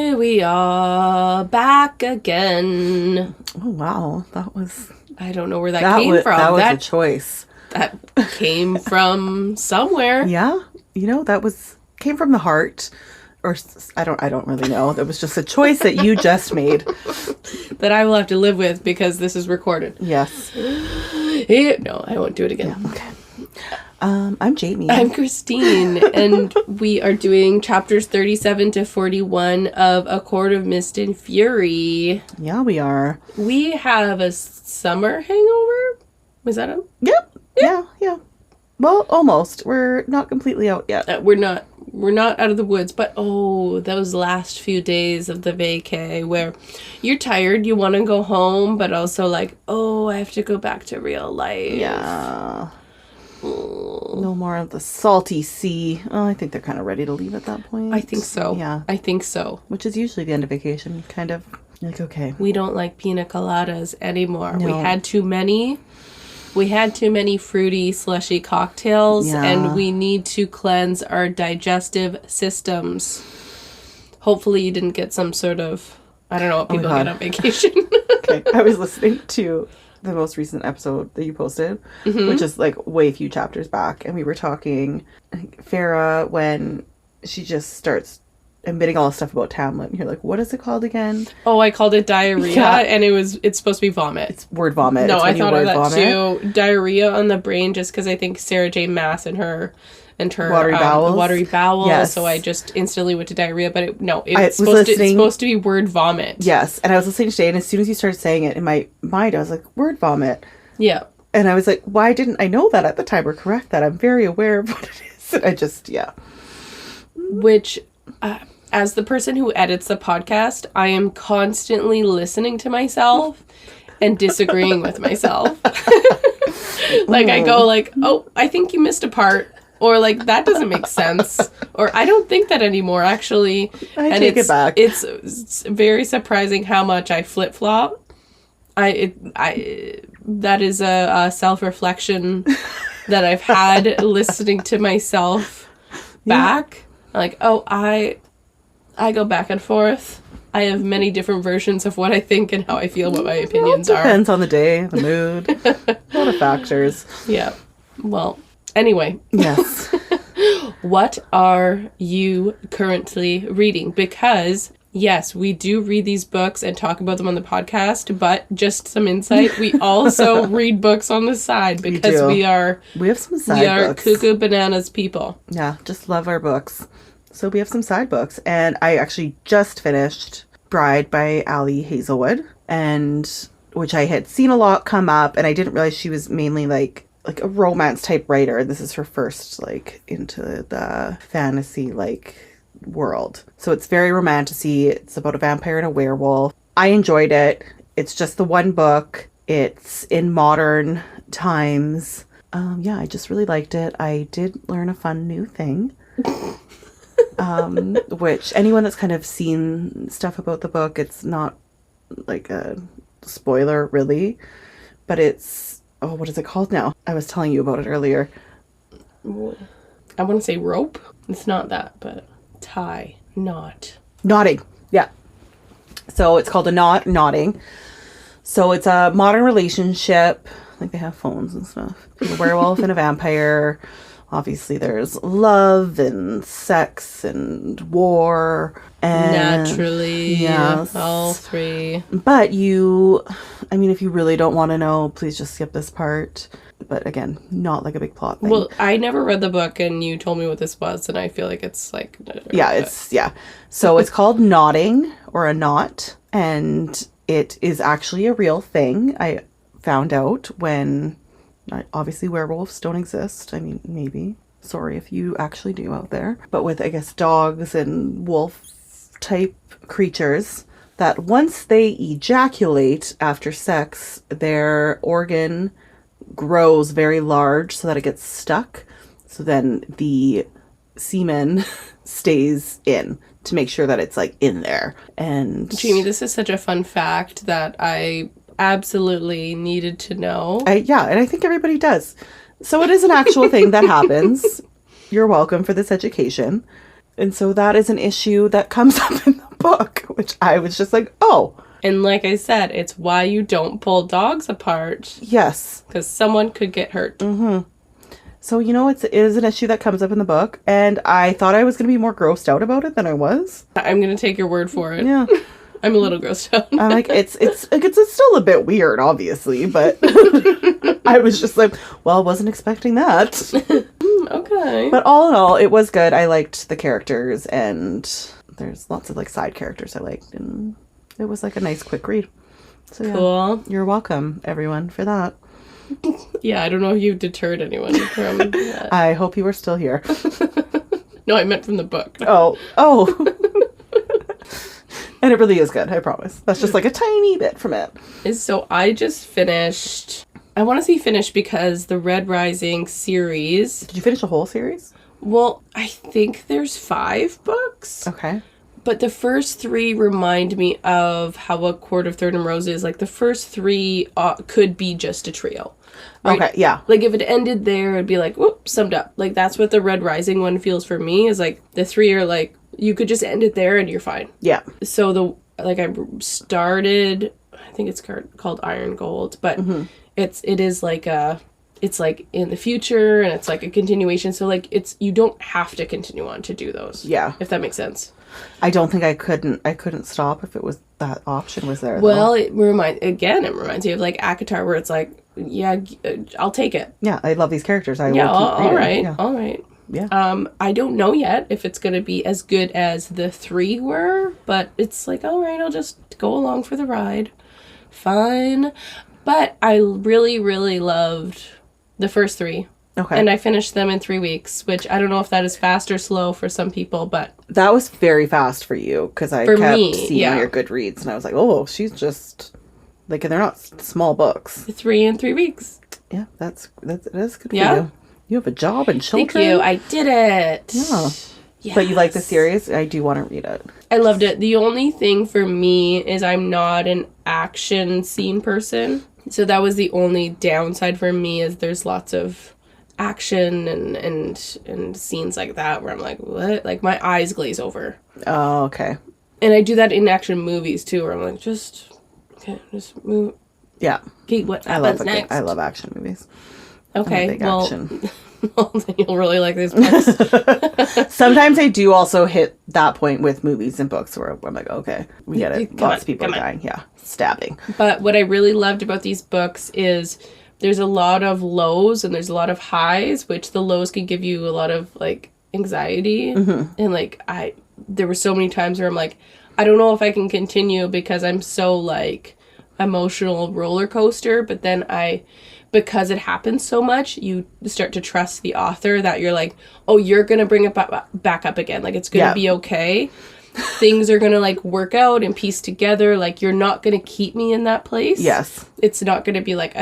Here we are, back again. Oh, wow. That was... I don't know where that came from. That was a choice. That came from somewhere. Yeah. You know, came from the heart. Or, I don't really know. That was just a choice that you just made. That I will have to live with because this is recorded. Yes. No, I won't do it again. Yeah, okay. I'm Jamie. I'm Christine, and we are doing chapters 37 to 41 of A Court of Mist and Fury. Yeah, we are. We have a summer hangover? Was that him? Yep. Yeah. Well, almost. We're not completely out yet. We're not out of the woods, but those last few days of the vacay where you're tired, you want to go home, but also like, I have to go back to real life. Yeah. No more of the salty sea. Oh, I think they're kind of ready to leave at that point. I think so. Yeah. I think so. Which is usually the end of vacation. Kind of like, okay. We don't like pina coladas anymore. No. We had too many fruity, slushy cocktails, and we need to cleanse our digestive systems. Hopefully you didn't get some sort of, I don't know what people get on vacation. Okay, I was listening to the most recent episode that you posted, which is like way few chapters back, and we were talking, Farah, when she just starts admitting all the stuff about Tamlin. You're like, what is it called again? Oh, I called it diarrhea, and it's supposed to be vomit. It's word vomit. No, I thought of that too. Diarrhea on the brain, just because I think Sarah J. Maas and her watery bowels. Yes. So I just instantly went to diarrhea, but it's supposed to be word vomit. Yes, and I was listening today, and as soon as you started saying it in my mind, I was like, word vomit. Yeah. And I was like, why didn't I know that at the time or correct that? I'm very aware of what it is. And I just, Which, as the person who edits the podcast, I am constantly listening to myself and disagreeing with myself. Like, I go like, I think you missed a part. Or like, that doesn't make sense. Or I don't think that anymore, actually. I take it back. It's very surprising how much I flip-flop. That is a self-reflection that I've had listening to myself back. Like, I go back and forth. I have many different versions of what I think and how I feel, what my opinions are. Depends on the day, the mood, a lot of factors. Yeah. Well, anyway. Yes. What are you currently reading? Because, yes, we do read these books and talk about them on the podcast, but just some insight, we also read books on the side because we have some side books. We are cuckoo bananas people. Yeah, just love our books. So we have some side books, and I actually just finished Bride by Ali Hazelwood, and which I had seen a lot come up, and I didn't realize she was mainly like a romance type writer, and this is her first like into the fantasy like world. So it's very romantic-y. It's about a vampire and a werewolf. I enjoyed it. It's just the one book. It's in modern times. I just really liked it. I did learn a fun new thing. Which anyone that's kind of seen stuff about the book, it's not like a spoiler really, but it's, what is it called now? I was telling you about it earlier. I want to say rope. It's not that, but knotting. Yeah. So it's called knotting. So it's a modern relationship. Like they have phones and stuff. A werewolf and a vampire. Obviously, there's love and sex and war. And naturally, yes, all three. But if you really don't want to know, please just skip this part. But again, not like a big plot thing. Well, I never read the book, and you told me what this was, and I feel like it's like... So it's called knotting, or a knot, and it is actually a real thing. I found out when... Obviously, werewolves don't exist. I mean, maybe. Sorry if you actually do out there. But with, I guess, dogs and wolf-type creatures, that once they ejaculate after sex, their organ grows very large so that it gets stuck. So then the semen stays in to make sure that it's, like, in there. And Jamie, this is such a fun fact that I absolutely needed to know. And I think everybody does. So it is an actual thing that happens. You're welcome for this education. And so that is an issue that comes up in the book, which I was just like, oh. And like I said, it's why you don't pull dogs apart. Yes. Because someone could get hurt. Mm-hmm. So, it is an issue that comes up in the book, and I thought I was going to be more grossed out about it than I was. I'm going to take your word for it. Yeah. I'm a little grossed out. I'm like, it's still a bit weird, obviously, but I was just like, well, I wasn't expecting that. Okay. But all in all, it was good. I liked the characters, and there's lots of like side characters I liked, and it was like a nice quick read. So yeah, cool. You're welcome, everyone, for that. Yeah, I don't know if you've deterred anyone from that. I hope you are still here. No, I meant from the book. Oh. And it really is good, I promise. That's just like a tiny bit from it. So I just finished... I want to say finished because the Red Rising series... Did you finish a whole series? Well, I think there's 5 books. Okay. But the first 3 remind me of how A Court of Thorn and Roses, like the first 3 could be just a trio. Right? Okay, yeah. Like if it ended there, it'd be like, whoop, summed up. Like that's what the Red Rising one feels for me, is like the 3 are like, you could just end it there and you're fine. Yeah. So I started, I think it's called Iron Gold, but it is like it's like in the future and it's like a continuation. So like you don't have to continue on to do those. Yeah. If that makes sense. I don't think I couldn't stop if it was that option was there. Well, it reminds you of like ACOTAR, where it's like, yeah, I'll take it. Yeah, I love these characters. All right. Yeah. I don't know yet if it's going to be as good as the 3 were, but it's like, all right, I'll just go along for the ride. Fine. But I really, really loved the first 3. Okay. And I finished them in 3 weeks, which I don't know if that is fast or slow for some people, but... That was very fast for you, because I kept seeing your Goodreads, and I was like, oh, she's just... Like, and they're not small books. 3 in 3 weeks. Yeah, that's good for you. You have a job and children. Thank you. I did it. Yeah. Yes. But you like the series? I do want to read it. I loved it. The only thing for me is I'm not an action scene person. So that was the only downside for me, is there's lots of action and scenes like that where I'm like, what? Like my eyes glaze over. Oh, okay. And I do that in action movies too, where I'm like, just move. Yeah. Okay, what happens next? I love action movies. Okay, well, action. well, then you'll really like these books. Sometimes I do also hit that point with movies and books where I'm like, okay, we get it. Lots of people are dying. Yeah. Stabbing. But what I really loved about these books is there's a lot of lows and there's a lot of highs, which the lows can give you a lot of like anxiety. And like there were so many times where I'm like, I don't know if I can continue because I'm so like emotional roller coaster. But then because it happens so much, you start to trust the author that you're like, oh, you're going to bring it back up again. Like it's going to be okay. Things are going to like work out and piece together. Like you're not going to keep me in that place. Yes. It's not going to be like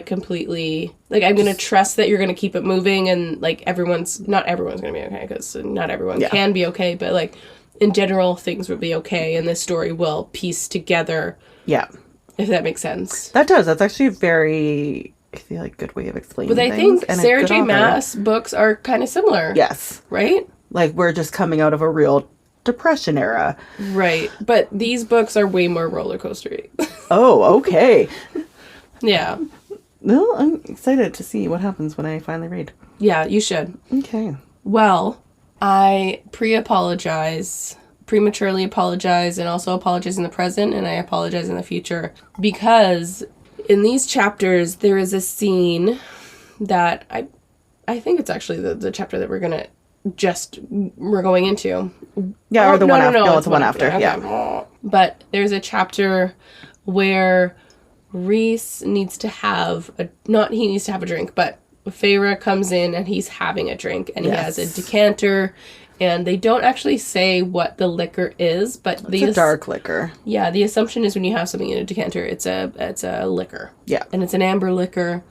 completely like, I'm going to trust that you're going to keep it moving, and like not everyone's going to be okay, because not everyone can be okay, but like in general things will be okay and this story will piece together. Yeah. If that makes sense. That does. That's actually a very, I feel like, good way of explaining things. But I think Sarah J. Maas books are kind of similar. Yes. Right? Like we're just coming out of a real depression era. Right. But these books are way more roller coastery. Oh, okay. Yeah. Well, I'm excited to see what happens when I finally read. Yeah, you should. Okay. Well, I prematurely apologize, and also apologize in the present, and I apologize in the future, because in these chapters there is a scene that I think it's actually the chapter that we're going into. Yeah, or the one after. No, it's the one after. Okay. Yeah. But there's a chapter where Reese needs to have a drink, but Feyre comes in and he's having a drink, and he has a decanter, and they don't actually say what the liquor is, but it's a dark liquor. Yeah, the assumption is when you have something in a decanter, it's a liquor. Yeah. And it's an amber liquor.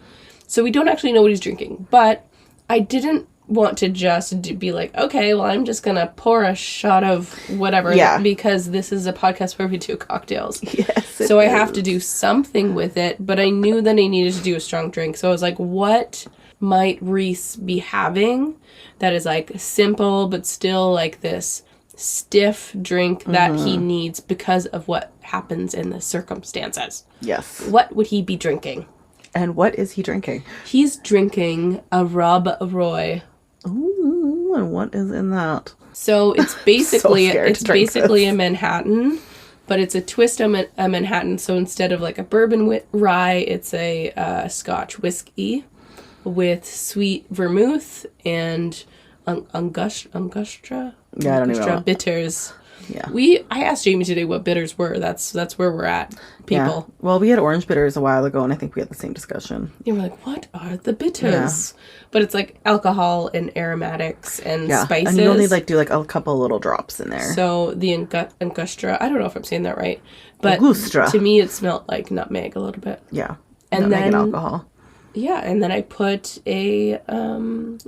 So we don't actually know what he's drinking, but I didn't want to just be like, okay, well, I'm just gonna pour a shot of whatever, because this is a podcast where we do cocktails. Yes. So I have to do something with it, but I knew that I needed to do a strong drink. So I was like, what might Reese be having that is like simple but still like this stiff drink that he needs because of what happens in the circumstances? Yes. What would he be drinking? And what is he drinking? He's drinking a Rob Roy. Ooh, and what is in that? So it's basically it's basically a Manhattan, but it's a twist of a Manhattan. So instead of like a bourbon rye, it's a Scotch whiskey with sweet vermouth and Angustura. Yeah, I don't even know. Bitters. Yeah. I asked Jamie today what bitters were. That's where we're at, people. Yeah. Well, we had orange bitters a while ago, and I think we had the same discussion. You were like, what are the bitters? Yeah. But it's like alcohol and aromatics and spices. And you only like do like a couple little drops in there. So the Angustura, I don't know if I'm saying that right, but Angustura. To me it smelled like nutmeg a little bit. Yeah. And nutmeg then and alcohol. Yeah, and then I put a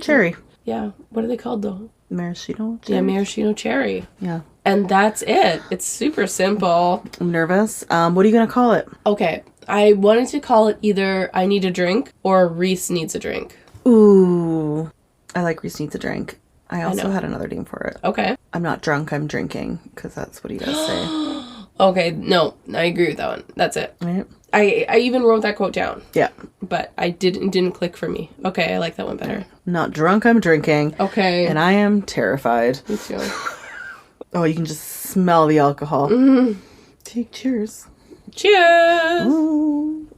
cherry. Yeah. What are they called though? Maraschino cherry? Yeah, maraschino cherry. Yeah. And that's it. It's super simple. I'm nervous. What are you going to call it? Okay. I wanted to call it either I Need a Drink or Reese Needs a Drink. Ooh. I like Reese Needs a Drink. I also had another name for it. Okay. I'm not drunk, I'm drinking, because that's what he does say. Okay. No, I agree with that one. That's it. Right. I even wrote that quote down. Yeah. But I didn't click for me. Okay, I like that one better. Not drunk, I'm drinking. Okay. And I am terrified. Me too. Oh, you can just smell the alcohol. Mm-hmm. Take cheers. Cheers! Ooh.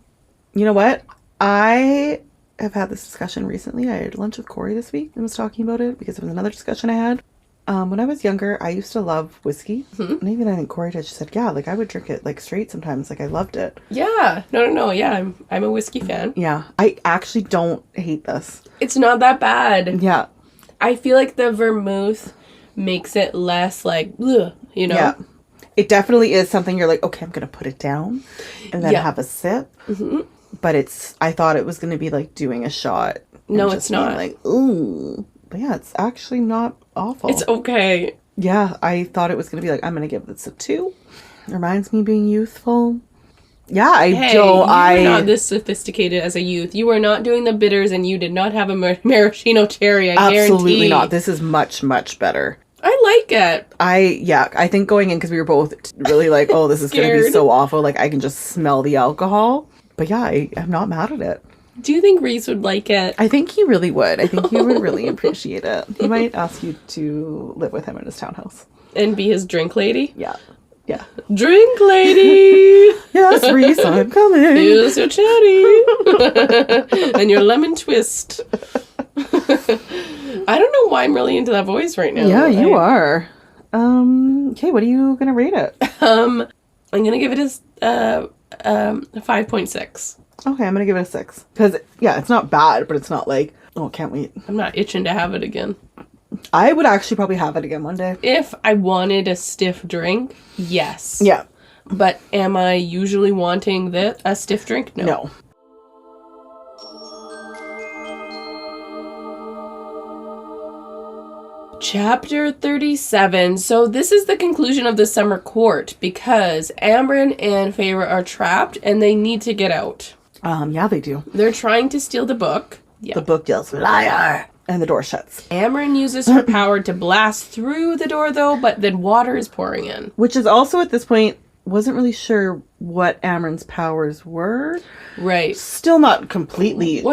You know what? I have had this discussion recently. I had lunch with Corey this week and was talking about it because it was another discussion I had. When I was younger, I used to love whiskey. Mm-hmm. And even I think Corey did. She said, yeah, like I would drink it like straight sometimes. Like I loved it. Yeah. No. Yeah, I'm a whiskey fan. Yeah. I actually don't hate this. It's not that bad. Yeah. I feel like the vermouth makes it less like, ugh, you know? Yeah. It definitely is something you're like, okay, I'm going to put it down and then have a sip. Mm-hmm. But I thought it was going to be like doing a shot. No, it's not. Like, ooh. But yeah, it's actually not awful. It's okay. Yeah, I thought it was going to be like, I'm going to give this a 2. Reminds me of being youthful. Yeah, you were not this sophisticated as a youth. You were not doing the bitters and you did not have a maraschino cherry, I guarantee. Absolutely not. This is much, much better. I like it. I think going in, because we were both really like, oh, this is going to be so awful. Like, I can just smell the alcohol. But yeah, I'm not mad at it. Do you think Reese would like it? I think he really would. I think he would really appreciate it. He might ask you to live with him in his townhouse. And be his drink lady? Yeah. Yeah. Drink lady! Yes, Reese, I'm coming. Here's your cherry. And your lemon twist. I don't know why I'm really into that voice right now. Yeah, you are. Okay, what are you going to rate it? I'm going to give it a 5.6. Okay, I'm going to give it a 6. Because, yeah, it's not bad, but it's not like, oh, can't wait. I'm not itching to have it again. I would actually probably have it again one day. If I wanted a stiff drink, yes. Yeah. But am I usually wanting a stiff drink? No. Chapter 37. So this is the conclusion of the summer court because Amren and Feyre are trapped and they need to get out. Yeah, they do. They're trying to steal the book. Yeah. The book yells, liar! And the door shuts. Amren uses her power to blast through the door, though, but then water is pouring in. Which is also, at this point, wasn't really sure what Amren's powers were. Right. Still not completely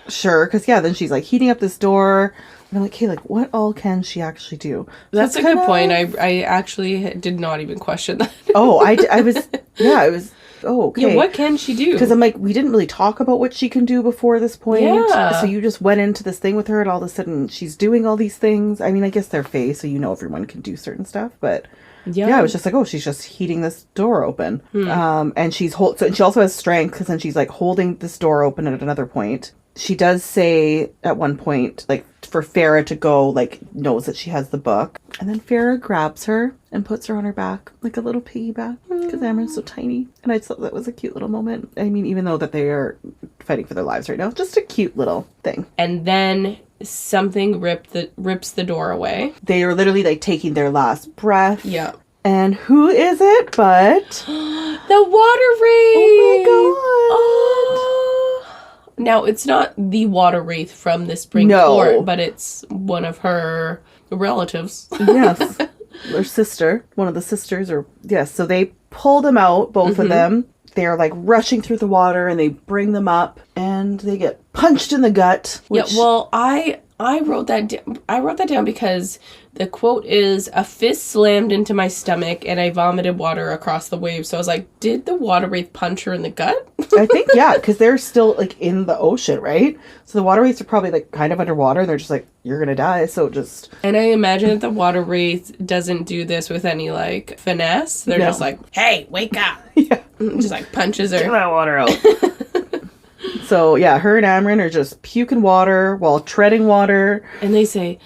sure, because, yeah, then she's, like, heating up this door. And I'm like, hey, like, what all can she actually do? That's a good point. I actually did not even question that. Oh, I was, oh, okay. Yeah, what can she do? Because I'm like, we didn't really talk about what she can do before this point. Yeah. So you just went into this thing with her and all of a sudden she's doing all these things. I mean, I guess they're Fae, so you know everyone can do certain stuff. But yeah, I was just like, oh, she's just heating this door open. And she's so she also has strength because then she's like holding this door open at another point. She does say at one point, like, for Feyre to go, like, knows that she has the book. And then Feyre grabs her and puts her on her back, like a little piggyback, because Amren's so tiny. And I thought that was a cute little moment. I mean, even though that they are fighting for their lives right now, just a cute little thing. And then something rips the door away. They are literally, like, taking their last breath. Yeah. And who is it but... the water ring! Oh, my God! Oh! Now, it's not the water wraith from the spring No. court, but it's one of her relatives. Yes. Their sister. One of the sisters. Yes. So they pull them out, both of them. They're like rushing through the water and they bring them up and they get punched in the gut. Which... Yeah, well, I wrote that I wrote that down because the quote is, "A fist slammed into my stomach and I vomited water across the waves." So I was like, did the water wraith punch her in the gut? I think, yeah, because they're still like in the ocean, right? So the water wraiths are probably like kind of underwater and they're just like, you're gonna die, so just... And I imagine that the water wraith doesn't do this with any like finesse. They're just like, "Hey, wake up." Yeah. Just like punches her. Get that water out. So yeah, her and Amryn are just puking water while treading water. And they say,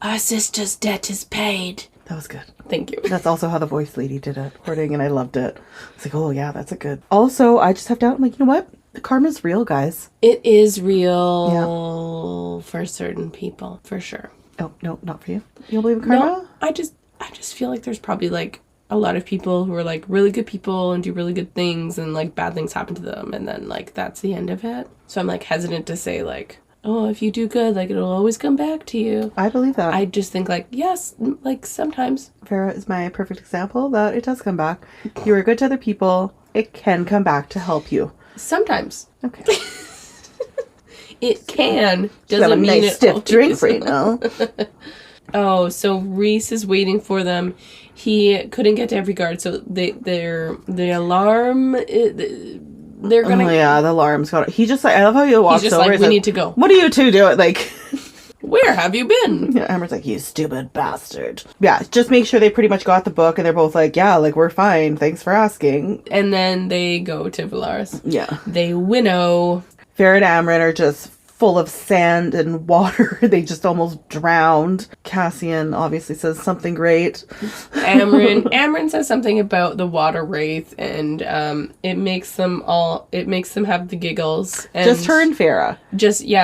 "Our sister's debt is paid." That was good. Thank you. That's also how the voice lady did it, recording, and I loved it. It's like, oh yeah, that's a good... Also, I just have doubt. I'm like, you know what? The karma's real, guys. It is real for certain people, for sure. Oh, no, not for you. You don't believe in karma? No, I just feel like there's probably like a lot of people who are like really good people and do really good things and like bad things happen to them and then like that's the end of it. So I'm like hesitant to say like, oh, if you do good, like it'll always come back to you. I believe that. I just think like, yes, like sometimes. Vera is my perfect example that it does come back. You are good to other people. It can come back to help you. Sometimes. Okay. It can. Just have a Doesn't mean nice it stiff always. drink right now. Oh, so Reese is waiting for them. He couldn't get to every guard, so the alarm. They're gonna. Oh yeah, the alarm's got. He just like, I love how he walks He's just over. like, we need to go. What are you two doing? Like, where have you been? yeah, Amber's like, you stupid bastard. Yeah, just make sure they pretty much got the book, and they're both like, yeah, like we're fine. Thanks for asking. And then they go to Valaris. Yeah, they winnow. Vera and Amryn are just full of sand and water. They just almost drowned. Cassian obviously says something great. Amryn says something about the water wraith, and it makes them have the giggles. And just her and Farah.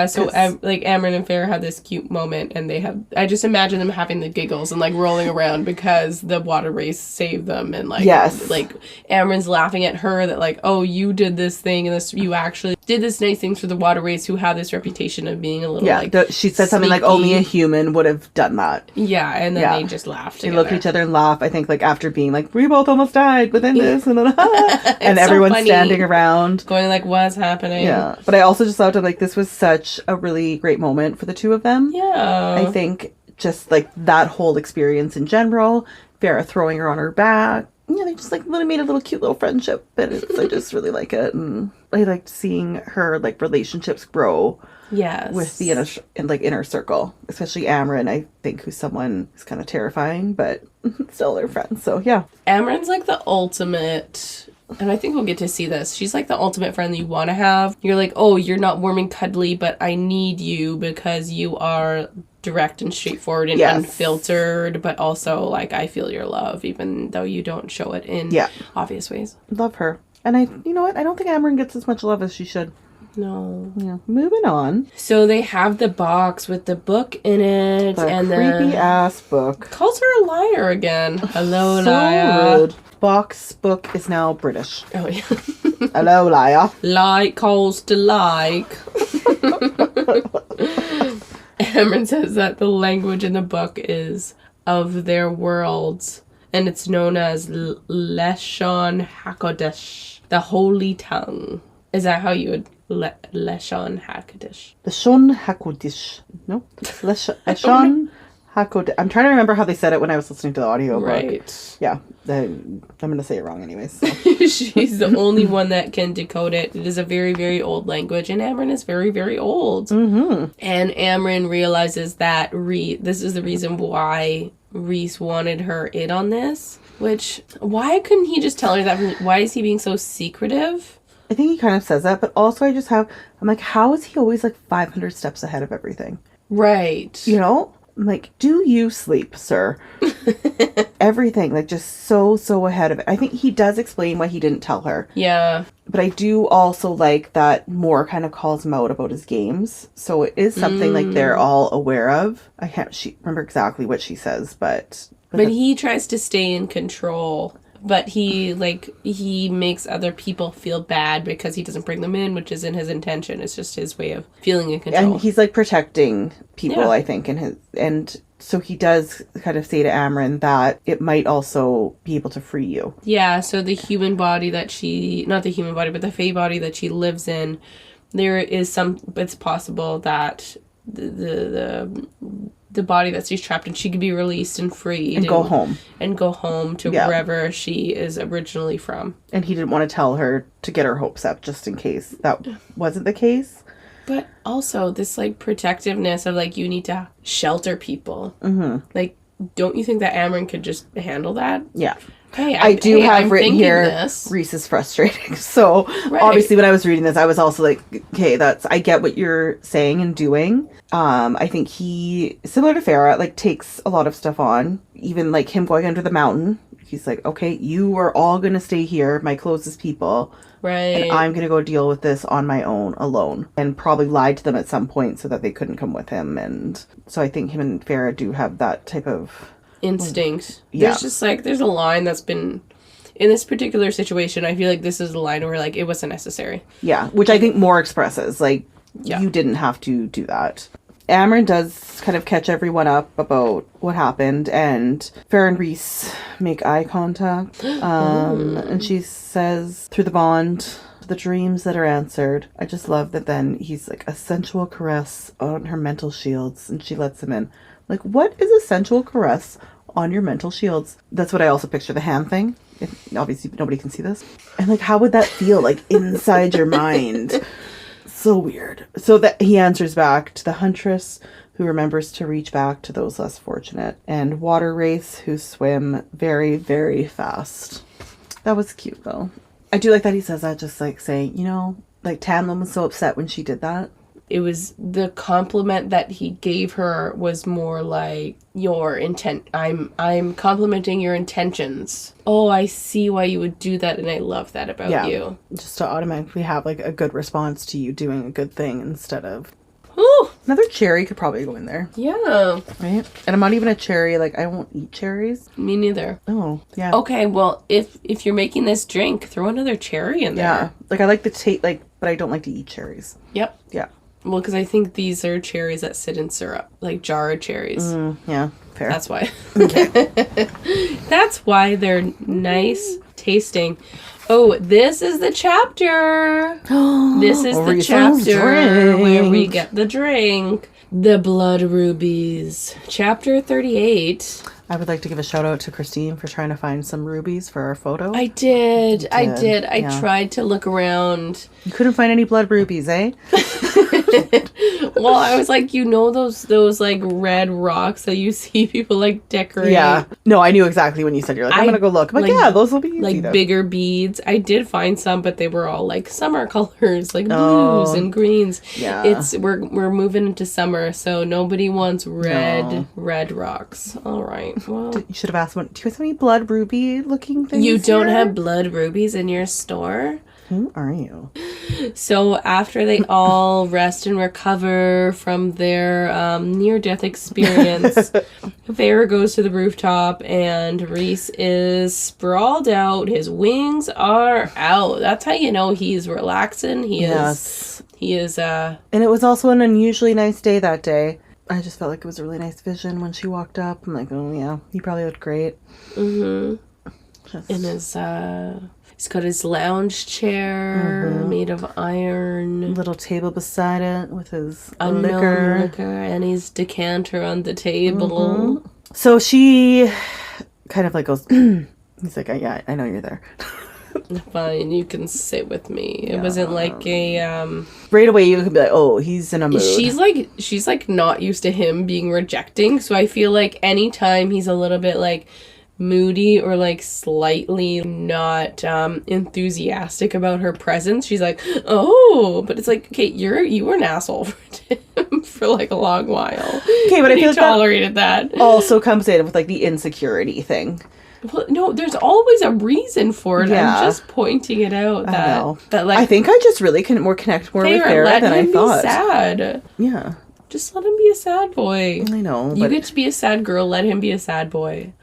So like Amryn and Farah have this cute moment, and I just imagine them having the giggles and like rolling around because the water wraith saved them, and like like Amryn's laughing at her that like, oh, you did this thing and this, you actually did this nice things for the water wraiths who have this reputation of being a little she said something like only a human would have done that. Yeah, and then they just laughed together. They look at each other and laugh. I think like after being like, we both almost died, but then this and then and everyone's so standing around going like, what's happening? Yeah, but I also just loved it. Like this was such a really great moment for the two of them. Yeah, I think just like that whole experience in general, Vera throwing her on her back. Yeah, they just like made a little cute little friendship, and I just really like it, and I liked seeing her like relationships grow. Yes, with the inner circle, especially Amryn, I think, who's someone who's kind of terrifying, but still they're friends. So yeah, Amryn's like the ultimate. And I think we'll get to see this. She's like the ultimate friend that you want to have. You're like, oh, you're not warm and cuddly, but I need you because you are direct and straightforward and unfiltered, but also like I feel your love even though you don't show it in obvious ways. Love her. And you know what? I don't think Amryn gets as much love as she should. No. Yeah. Moving on. So they have the box with the book in it, and creepy ass book. Calls her a liar again. Hello, so liar. Rude. Box book is now British. Oh yeah. Hello, liar. Like calls to like. Amryn says that the language in the book is of their worlds, and it's known as Leshon HaKodesh, the holy tongue. Is that how you would Leshon HaKodesh? Leshon HaKodesh. No. Leshon HaKodesh. I'm trying to remember how they said it when I was listening to the audio. Right. Yeah. I'm going to say it wrong anyways. So. She's the only one that can decode it. It is a very, very old language, and Amryn is very, very old. Mm-hmm. And Amryn realizes that this is the reason why Reese wanted her in on this. Which, why couldn't he just tell her that? Why is he being so secretive? I think he kind of says that, but also I'm like, how is he always like 500 steps ahead of everything? Right. You know? I'm like, do you sleep, sir? Everything, like just so ahead of it. I think he does explain why he didn't tell her. Yeah. But I do also like that Moore kind of calls him out about his games. So it is something like they're all aware of. I can't remember exactly what she says, but he tries to stay in control But he makes other people feel bad because he doesn't bring them in, which isn't his intention. It's just his way of feeling in control. And he's like protecting people, I think, and so he does kind of say to Amren that it might also be able to free you. Yeah, so the human body that not the human body, but the fae body that she lives in, it's possible that the body that she's trapped in, she could be released and freed. And go home. And go home to wherever she is originally from. And he didn't want to tell her to get her hopes up just in case that wasn't the case. But also this, like, protectiveness of, like, you need to shelter people. Mm-hmm. Like, don't you think that Amren could just handle that? Yeah. Hey, I do have I'm written here, this. Reese is frustrating. So, obviously, when I was reading this, I was also like, okay, I get what you're saying and doing. I think he, similar to Farah, like, takes a lot of stuff on. Even, like, him going under the mountain. He's like, okay, you are all going to stay here, my closest people. Right. And I'm going to go deal with this on my own, alone. And probably lied to them at some point so that they couldn't come with him. And so I think him and Farah do have that type of instinct. Yeah. There's just, like, there's a line that's been, in this particular situation, I feel like this is a line where, like, it wasn't necessary. Yeah, which I think more expresses, like, you didn't have to do that. Amren does kind of catch everyone up about what happened, and Farah and Reese make eye contact. And she says, through the bond, the dreams that are answered. I just love that then he's like, a sensual caress on her mental shields, and she lets him in. Like, what is a sensual caress on your mental shields? That's what I also picture, the hand thing. Obviously, nobody can see this. And, like, how would that feel, like, inside your mind? So weird. So that he answers back to the huntress who remembers to reach back to those less fortunate, and water wraiths who swim very, very fast. That was cute, though. I do like that he says that, just like saying, you know, like, Tamlin was so upset when she did that. It was the compliment that he gave her was more like your intent. I'm complimenting your intentions. Oh, I see why you would do that, and I love that about you. Just to automatically have, like, a good response to you doing a good thing instead of... Ooh. Another cherry could probably go in there. Yeah. Right? And I'm not even a cherry. Like, I won't eat cherries. Me neither. Oh, yeah. Okay, well, if you're making this drink, throw another cherry in there. Yeah. Like, I like the taste, like, but I don't like to eat cherries. Yep. Yeah. Well, because I think these are cherries that sit in syrup, like jarred cherries. Yeah, fair. That's why. Okay. That's why they're nice tasting. Oh, this is the chapter. This is the chapter where we get the drink. The Blood Rubies. Chapter 38. I would like to give a shout out to Christine for trying to find some rubies for our photo. I did. I Yeah. tried to look around. You couldn't find any blood rubies, eh? Well, I was like, you know those like red rocks that you see people like decorate. Yeah. No, I knew exactly when you said, you're like, I'm going to go look. I'm like, yeah, those will be easy. Like though. bigger beads. I did find some, but they were all like summer colors, like blues and greens. Yeah. We're moving into summer, so nobody wants red rocks. All right. Well, You should have asked, do you guys have any blood ruby looking things you don't here? have blood rubies in your store? Who are you? So after they all rest and recover from their near-death experience, Farah goes to the rooftop and Reese is sprawled out. His wings are out. That's how you know he's relaxing. He is. And it was also an unusually nice day that day. I just felt like it was a really nice vision when she walked up. I'm like, oh yeah, he probably looked great. Mm-hmm. In his, he's got his lounge chair made of iron. Little table beside it with his unknown liquor and his decanter on the table. So she kind of like goes, he's like, yeah, I know you're there. Fine, you can sit with me. It wasn't like a right away you could be like, oh, he's in a mood. She's like not used to him being rejecting, so I feel like anytime he's a little bit like moody or like slightly not enthusiastic about her presence, she's like, oh, but it's like, okay, you were an asshole for him for like a long while. Okay, but I feel like tolerated that also comes in with like the insecurity thing. Well, no, there's always a reason for it. Yeah. I'm just pointing it out that like I think I just really connect more with Farah than I thought. Sad. Yeah. Just let him be a sad boy. I know. You get to be a sad girl, let him be a sad boy.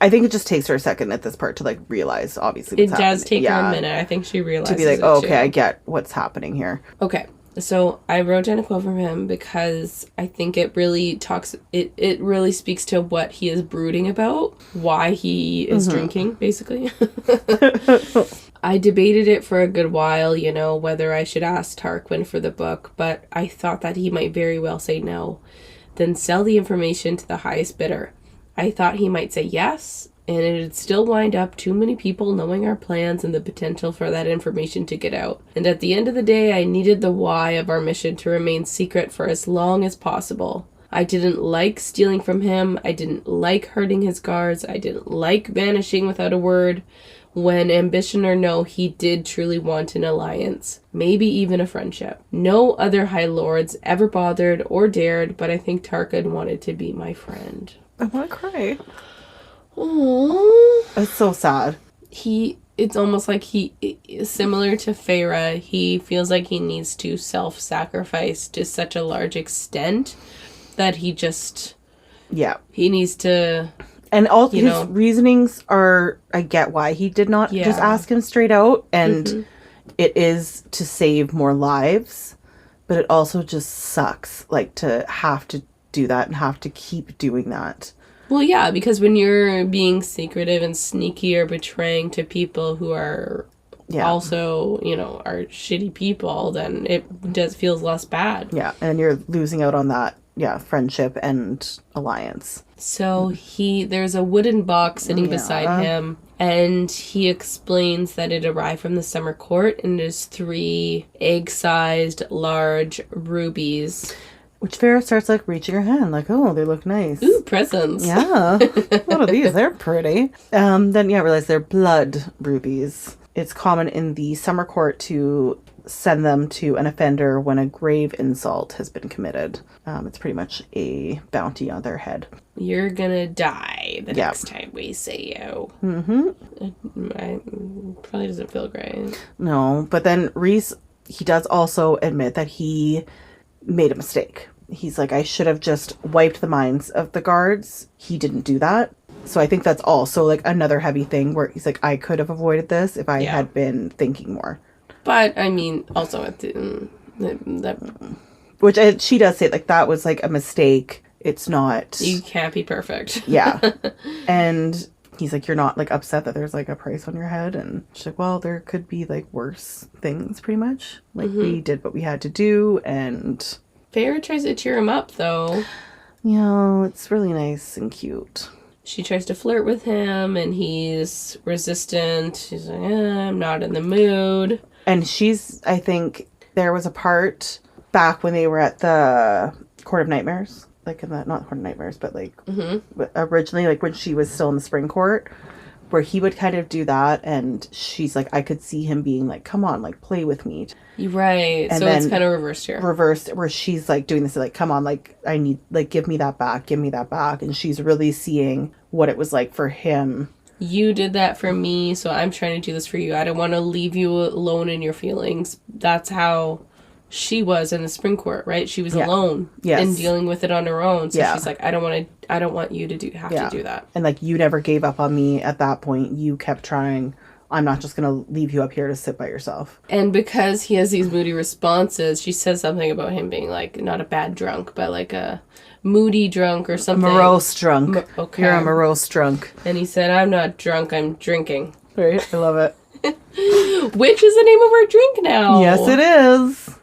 I think it just takes her a second at this part to like realize obviously It what's does happening. take her a minute. I think she realizes to be like, it oh, okay, too. I get what's happening here. Okay. So I wrote down a quote from him because I think it really talks, it really speaks to what he is brooding about, why he is drinking, basically. I debated it for a good while, you know, whether I should ask Tarquin for the book, but I thought that he might very well say no. Then sell the information to the highest bidder. I thought he might say yes, and it'd still wind up too many people knowing our plans and the potential for that information to get out. And at the end of the day, I needed the why of our mission to remain secret for as long as possible. I didn't like stealing from him. I didn't like hurting his guards. I didn't like vanishing without a word. When, ambition or no, he did truly want an alliance. Maybe even a friendship. No other High Lords ever bothered or dared, but I think Tarquin wanted to be my friend. I want to cry. Aww. It's so sad. It's almost like he, similar to Feyre, he feels like he needs to self-sacrifice to such a large extent that he just... Yeah. He needs to... And all his reasonings are, I get why he did not just ask him straight out. And it is to save more lives. But it also just sucks, like, to have to do that and have to keep doing that. Well, yeah, because when you're being secretive and sneaky or betraying to people who are also, you know, are shitty people, then it feels less bad. Yeah, and you're losing out on that, friendship and alliance. So there's a wooden box sitting beside him, and he explains that it arrived from the summer court, and there's 3 egg-sized large rubies. Which Feyre starts, like, reaching her hand, like, oh, they look nice. Ooh, presents. Yeah. What are these? They're pretty. Then, realize they're blood rubies. It's common in the summer court to send them to an offender when a grave insult has been committed. It's pretty much a bounty on their head. You're gonna die the next time we say you. It probably doesn't feel great. No, but then Rhys, he does also admit that he made a mistake. He's like, I should have just wiped the minds of the guards. He didn't do that. So I think that's also like another heavy thing where he's like, I could have avoided this if I had been thinking more. But I mean, also at which she does say, like, that was like a mistake. It's not. You can't be perfect. Yeah. And he's like, you're not like upset that there's like a price on your head. And she's like, well, there could be like worse things pretty much. Like we did what we had to do. And Feyre tries to cheer him up though. Yeah, it's really nice and cute. She tries to flirt with him and he's resistant. She's like, I'm not in the mood. And I think there was a part back when they were at the Court of Nightmares. Like in the, not Court of Nightmares, but like originally, like when she was still in the Spring Court, where he would kind of do that. And she's like, I could see him being like, come on, like play with me. You're right. And so it's kind of reversed here. Reversed, where she's like doing this, like, come on, like I need, like, give me that back. And she's really seeing what it was like for him. You did that for me, so I'm trying to do this for you. I don't want to leave you alone in your feelings. That's how she was in the Spring Court, right? She was alone and dealing with it on her own. So she's like, I don't want you to have to do that. And like, you never gave up on me at that point. You kept trying. I'm not just going to leave you up here to sit by yourself. And because he has these moody responses, she says something about him being like, not a bad drunk, but like a moody drunk or something. Morose drunk. Okay. You're a morose drunk. And he said, I'm not drunk, I'm drinking. Right? I love it. Which is the name of our drink now. Yes, it is.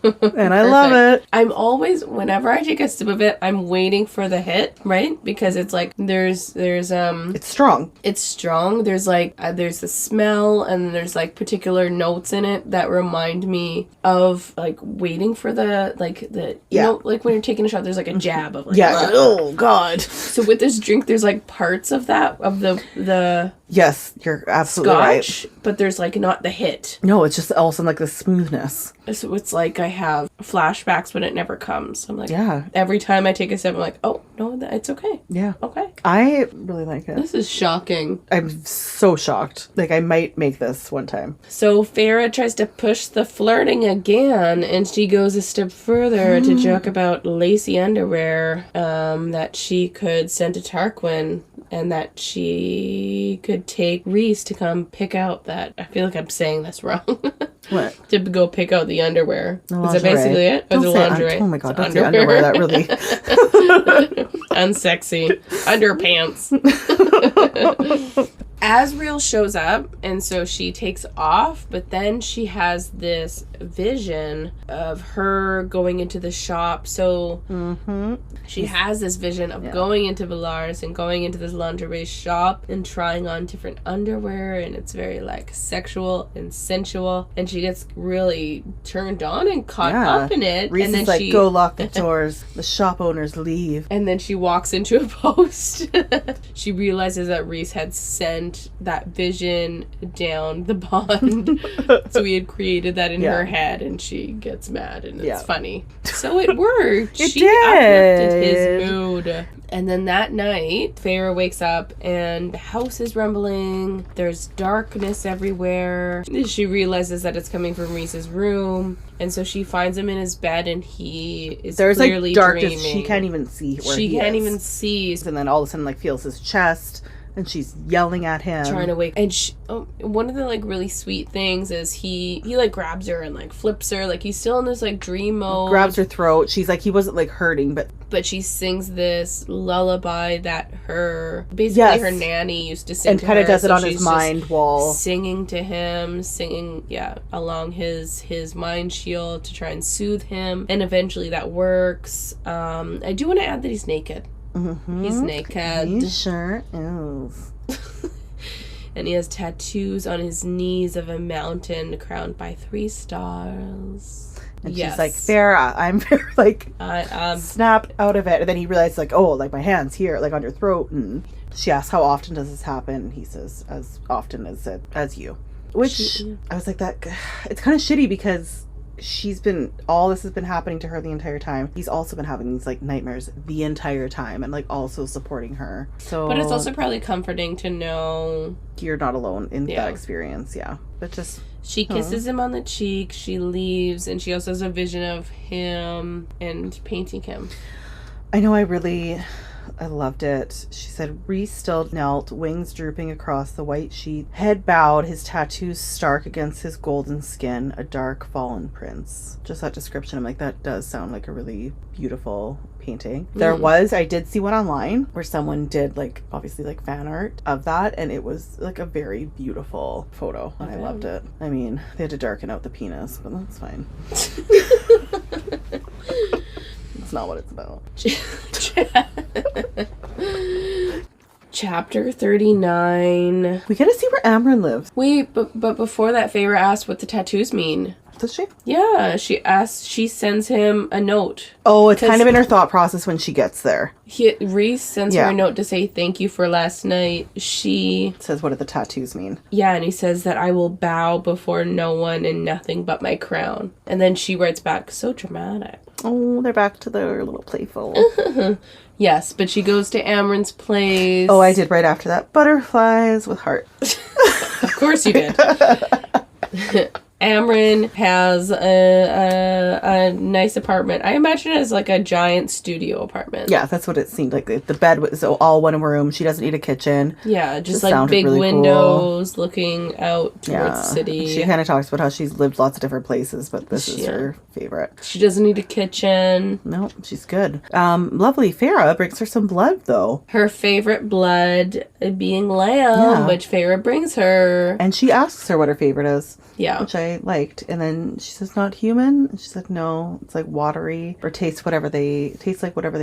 And I love it. I'm always, whenever I take a sip of it, I'm waiting for the hit, right? Because it's like, there's it's strong. It's strong. There's like, there's the smell and there's like particular notes in it that remind me of like waiting for you know, like when you're taking a shot, there's like a jab of like, oh God. So with this drink, there's like parts of that, of the yes, you're absolutely Scotch, right. but there's like not the hit. No, it's just also like the smoothness. So it's like like I have flashbacks, but it never comes. I'm like, Yeah. every time I take a sip, I'm like, oh, no, it's okay. Yeah. Okay. I really like it. This is shocking. I'm so shocked. Like, I might make this one time. So Farah tries to push the flirting again, and she goes a step further to joke about lacy underwear that she could send to Tarquin, and that she could take Reese to come pick out that. I feel like I'm saying this wrong. What? To go pick out the underwear. The Is that basically it? Or Don't the say lingerie? oh my god, don't say underwear. That really... Unsexy. Underpants. Asriel shows up, and so she takes off, but then she has this vision of her going into the shop. So she has this vision of going into Velaris and going into this lingerie shop and trying on different underwear, and it's very like sexual and sensual, and she gets really turned on and caught up in it. Reese and then is like, go lock the doors. The shop owners leave. And then she walks into a post. She realizes that Reese had sent that vision down the pond. So he had created that in her head, and she gets mad, and it's funny. So it worked. She uplifted his mood. And then that night, Farah wakes up and the house is rumbling. There's darkness everywhere. She realizes that it's coming from Reese's room. And so she finds him in his bed, and he is clearly like darkness. dreaming. She can't even see where she he is. can't even see. And then all of a sudden, like, feels his chest, and she's yelling at him, trying to wake. And one of the like really sweet things is he like grabs her and like flips her, like he's still in this like dream mode. Grabs her throat. She's like, he wasn't like hurting, but she sings this lullaby that her nanny used to sing, and kind of does it on his mind wall, singing to him, along his mind shield to try and soothe him, and eventually that works. I do want to add that he's naked. He's naked. He sure is. And he has tattoos on his knees of a mountain crowned by 3 stars. And she's like, Farah, I'm very, like, snapped out of it. And then he realized, like, oh, like, my hand's here, like, on your throat. And she asks, how often does this happen? And he says, as often as you. Which, I was like, it's kind of shitty because all this has been happening to her the entire time. He's also been having these like nightmares the entire time, and like also supporting her. So, but it's also probably comforting to know you're not alone in that experience. But just she kisses him on the cheek, she leaves, and she also has a vision of him and painting him. I know, I loved it. She said, Reese still knelt, wings drooping across the white sheet, head bowed, his tattoos stark against his golden skin, a dark fallen prince. Just that description, I'm like, that does sound like a really beautiful painting. I did see one online where someone did like, obviously like fan art of that, and it was like a very beautiful photo, and I loved it. I mean, they had to darken out the penis, but that's fine. It's not what it's about. Chapter 39. We get to see where Amryn lives. Wait, but before that, Farah asked what the tattoos mean. Does she? Yeah, she sends him a note. Oh, it's kind of in her thought process when she gets there. Reese sends her a note to say thank you for last night. She says, what do the tattoos mean? Yeah, and he says that I will bow before no one and nothing but my crown. And then she writes back, so dramatic. Oh, they're back to their little playful. Yes, but she goes to Amryn's place. Oh, I did right after that. Butterflies with heart. Of course you did. Amryn has a nice apartment. I imagine it as like a giant studio apartment. Yeah, that's what it seemed like. The bed was all one room. She doesn't need a kitchen. Yeah, just like big really windows looking out towards the city. She kind of talks about how she's lived lots of different places, but this is her favorite. She doesn't need a kitchen. No, she's good. Lovely. Farah brings her some blood, though. Her favorite blood being lamb, which Farah brings her. And she asks her what her favorite is. Yeah. Which I liked. And then she says, not human? And she said, no, it's like watery or tastes like whatever they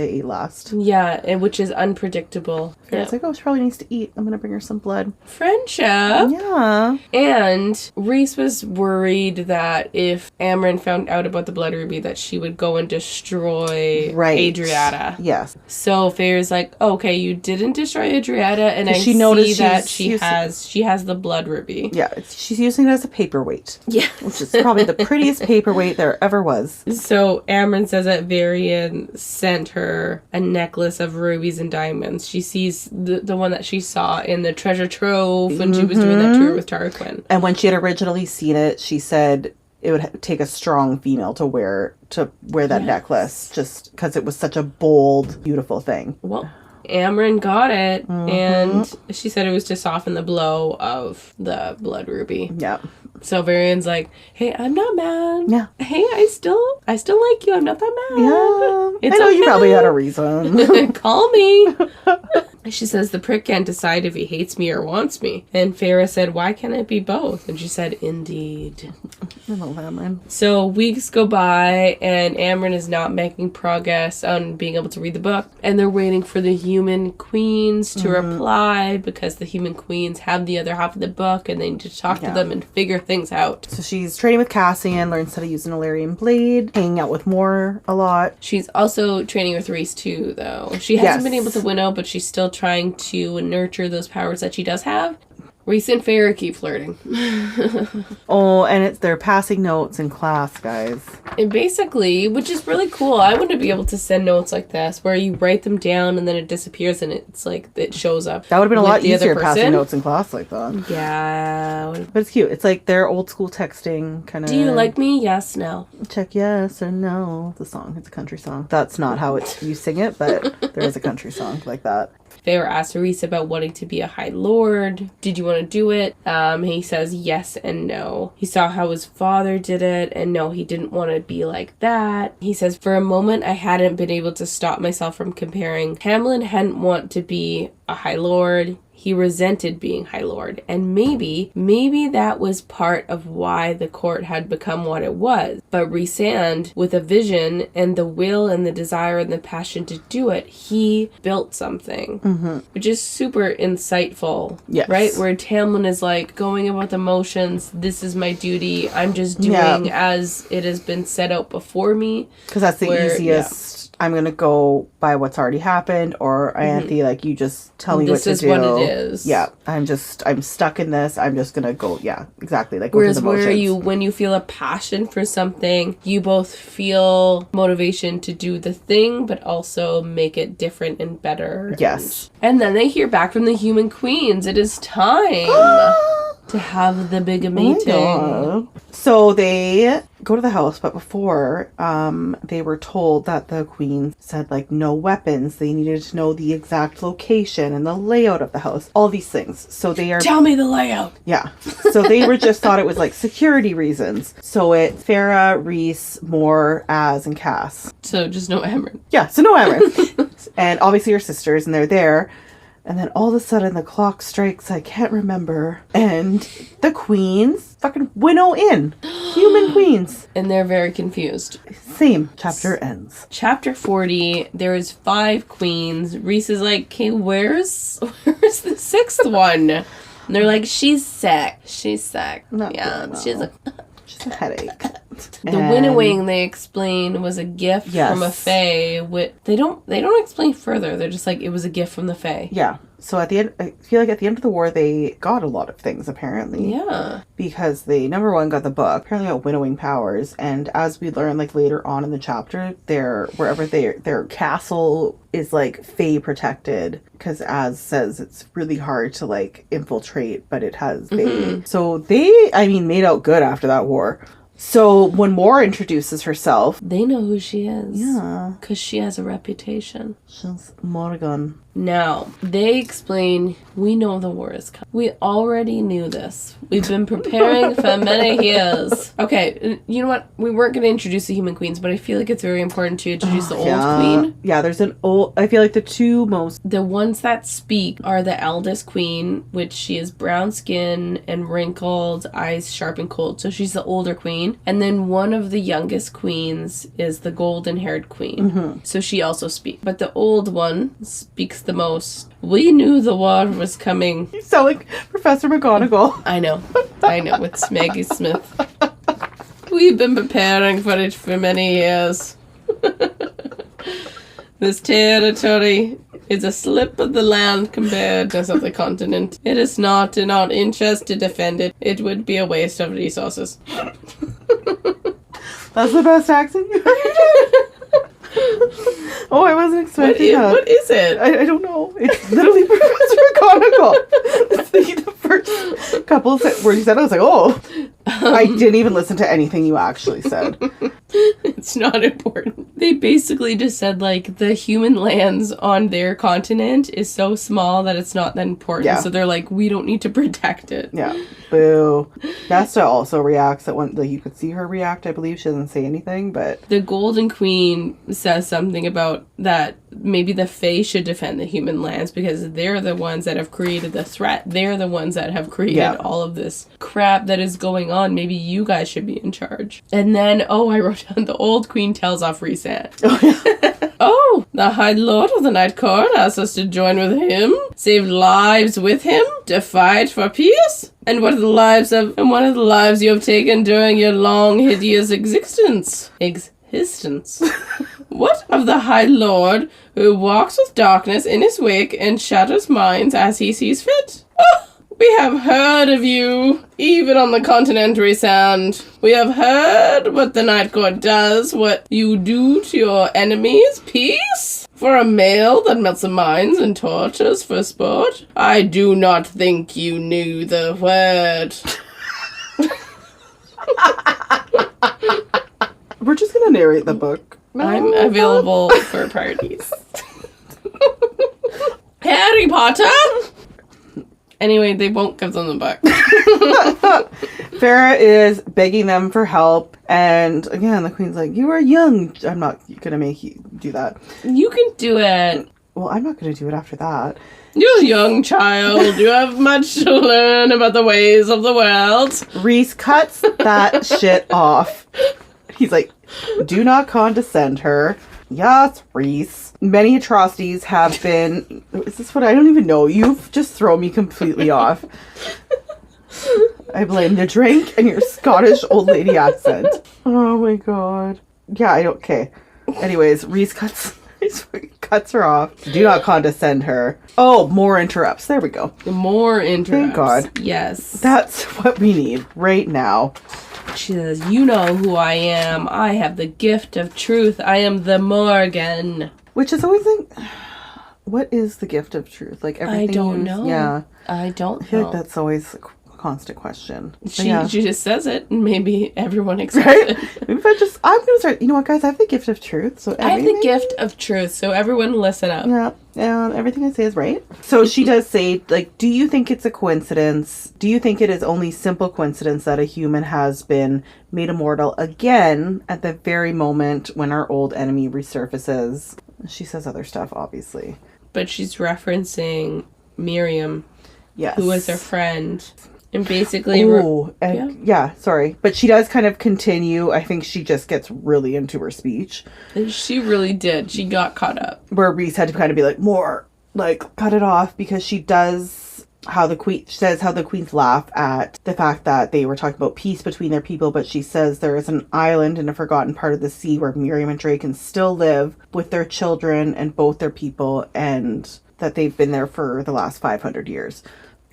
ate last. Yeah, and which is unpredictable. Yeah. It's like, oh, she probably needs to eat. I'm going to bring her some blood. Friendship. Yeah. And Reese was worried that if Amryn found out about the blood ruby, that she would go and destroy Adriata. Yes. So Farah's like, okay, you didn't destroy Adriata, and I she see noticed that she has the blood ruby. Yeah, she's using it as a paperweight. paperweight. Yeah. Which is probably the prettiest paperweight there ever was. So Amryn says that Varian sent her a necklace of rubies and diamonds. She sees the one that she saw in the treasure trove when she was doing that tour with Tarquin. And when she had originally seen it, she said it would take a strong female to wear that necklace, just because it was such a bold, beautiful thing. Well, Amryn got it, and she said it was to soften the blow of the blood ruby. Yeah. So Varian's like, hey, I'm not mad. Yeah. Hey, I still like you. I'm not that mad. Yeah. It's I know okay. you probably had a reason. Call me. She says the prick can't decide if he hates me or wants me. And Farah said, why can't it be both? And she said, indeed. I love Amryn. So weeks go by, and Amryn is not making progress on being able to read the book. And they're waiting for the human queens to reply, because the human queens have the other half of the book, and they need to talk to them and figure things out. So she's training with Cassian, learns how to use an Illyrian blade, hanging out with Moore a lot. She's also training with Rhys too, though. She hasn't been able to winnow, but she's still trying to nurture those powers that she does have. Rhys and Farah keep flirting. Oh, and they're passing notes in class, guys. And basically, which is really cool, I want to be able to send notes like this, where you write them down and then it disappears and it's like, it shows up. That would have been a lot easier passing notes in class like that. Yeah. But it's cute. It's like their old school texting kind of. Do you like me? Yes, no. Check yes or no. It's a song. It's a country song. That's not how you sing it, but there is a country song like that. Farah asked Rhys about wanting to be a High Lord. Did you want to do it? He says yes and no. He saw how his father did it, and no, he didn't want to be like that. He says, for a moment, I hadn't been able to stop myself from comparing. Hamlin hadn't want to be a High Lord. He resented being High Lord, and maybe that was part of why the court had become what it was. But Rhysand, with a vision and the will and the desire and the passion to do it, he built something, which is super insightful, right? Where Tamlin is like, going about the motions, this is my duty, I'm just doing as it has been set out before me. Because that's the easiest. I'm going to go by what's already happened, or Anthe, like, you just tell me what to do. This is what it is. Yeah, I'm stuck in this. I'm just going to go, exactly. Like, whereas when you feel a passion for something, you both feel motivation to do the thing, but also make it different and better. Yes. And then they hear back from the human queens. It is time to have the big meeting. Oh, so they go to the house, but before they were told that the queen said, like, no weapons. They needed to know the exact location and the layout of the house, all these things. So they are, tell me the layout. Yeah. So they were just thought it was like security reasons. So it's Farah, Rhys, Moore, Az, and Cass. So just no Amryn. Yeah, so no Amryn. And obviously your sisters, and they're there. And then all of a sudden the clock strikes, I can't remember. And the queens fucking winnow in. Human queens. And they're very confused. Same. Chapter ends. Chapter 40, there is 5 queens. Rhys is like, okay, where's the 6th one? And they're like, she's sick. She's sick. Not yeah, good, she's a headache. The winnowing, they explain, was a gift from a fae. They don't explain further. They're just like, it was a gift from the fae. Yeah. So at the end, I feel like at the end of the war, they got a lot of things, apparently. Yeah. Because they, number one, got the book, apparently got winnowing powers. And as we learn, like, later on in the chapter, their castle is, like, fae protected. Because Az says it's really hard to, like, infiltrate, but it has fae. So they, made out good after that war. So when Moore introduces herself, they know who she is. Yeah. Because she has a reputation. She's Morgan. Now, they explain, we know the war is coming. We already knew this. We've been preparing for many years. Okay, you know what? We weren't going to introduce the human queens, but I feel like it's very important to introduce the old queen. Yeah, there's an old... I feel like the two most... The ones that speak are the eldest queen, which she is brown skin and wrinkled, eyes sharp and cold. So she's the older queen. And then one of the youngest queens is the golden-haired queen. So she also speaks. But the old one speaks the most. We knew the war was coming. You sound like Professor McGonagall. I know, with Maggie Smith. We've been preparing for it for many years. This territory is a slip of the land compared to of the continent. It is not in our interest to defend it. It would be a waste of resources. That's the best accent you heard. Oh, I wasn't expecting that. What is it? I don't know. It's literally Professor McGonagall. It's the first couple of words you said, I was like, oh. I didn't even listen to anything you actually said. It's not important. They basically just said, like, the human lands on their continent is so small that it's not that important. Yeah. So they're like, we don't need to protect it. Yeah. Boo. Nesta also reacts that when you could see her react. I believe she doesn't say anything, but The Golden Queen says something about that maybe the Fae should defend the human lands because they're the ones that have created the threat. They're the ones that have created all of this crap that is going on. Maybe you guys should be in charge. And then, I wrote down the old queen tells off Reset. Oh, the High Lord of the Night Court asks us to join with him, save lives with him, to fight for peace. And what are the lives you have taken during your long, hideous existence? What of the High Lord who walks with darkness in his wake and shatters minds as he sees fit? Oh, we have heard of you, even on the continental sand. We have heard what the Night Court does, what you do to your enemies. Peace? For a male that melts the minds and tortures for sport? I do not think you knew the word. we're just going to narrate the book. I'm available for parties. Harry Potter? Anyway, they won't give them the book. Farrah is begging them for help. And again, the queen's like, you are young. I'm not going to make you do that. You can do it. Well, I'm not going to do it after that. You're a young child. You have much to learn about the ways of the world. Rhys cuts that shit off. He's like, do not condescend her. Yes, Rhys. Many atrocities have been... Is this what I don't even know? You've just thrown me completely off. I blame the drink and your Scottish old lady accent. Oh my god. Yeah, okay. Anyways, Rhys cuts her off. Do not condescend her. Oh, more interrupts. There we go. More interrupts. Thank God. Yes. That's what we need right now. She says, you know who I am. I have the gift of truth. I am the Morgan. Which is always like, what is the gift of truth? Like everything. I don't know. Yeah. I don't know. I feel like that's always a constant question. She just says it, and maybe everyone accepts Right? it. Maybe if I'm going to start, you know what, guys? I have the gift of truth. So I have the gift of truth, so everyone listen up. Yeah. Everything I say is right. So she does say, like, do you think it's a coincidence? Do you think it is only simple coincidence that a human has been made immortal again at the very moment when our old enemy resurfaces? She says other stuff, obviously. But she's referencing Miriam, Yes. who was her friend. And basically... sorry. But she does kind of continue. I think she just gets really into her speech. She really did. She got caught up. Where Rhys had to kind of be like, more, like, cut it off, because she does how the queens laugh at the fact that they were talking about peace between their people, but she says there is an island in a forgotten part of the sea where Miriam and Drake can still live with their children and both their people, and that they've been there for the last 500 years.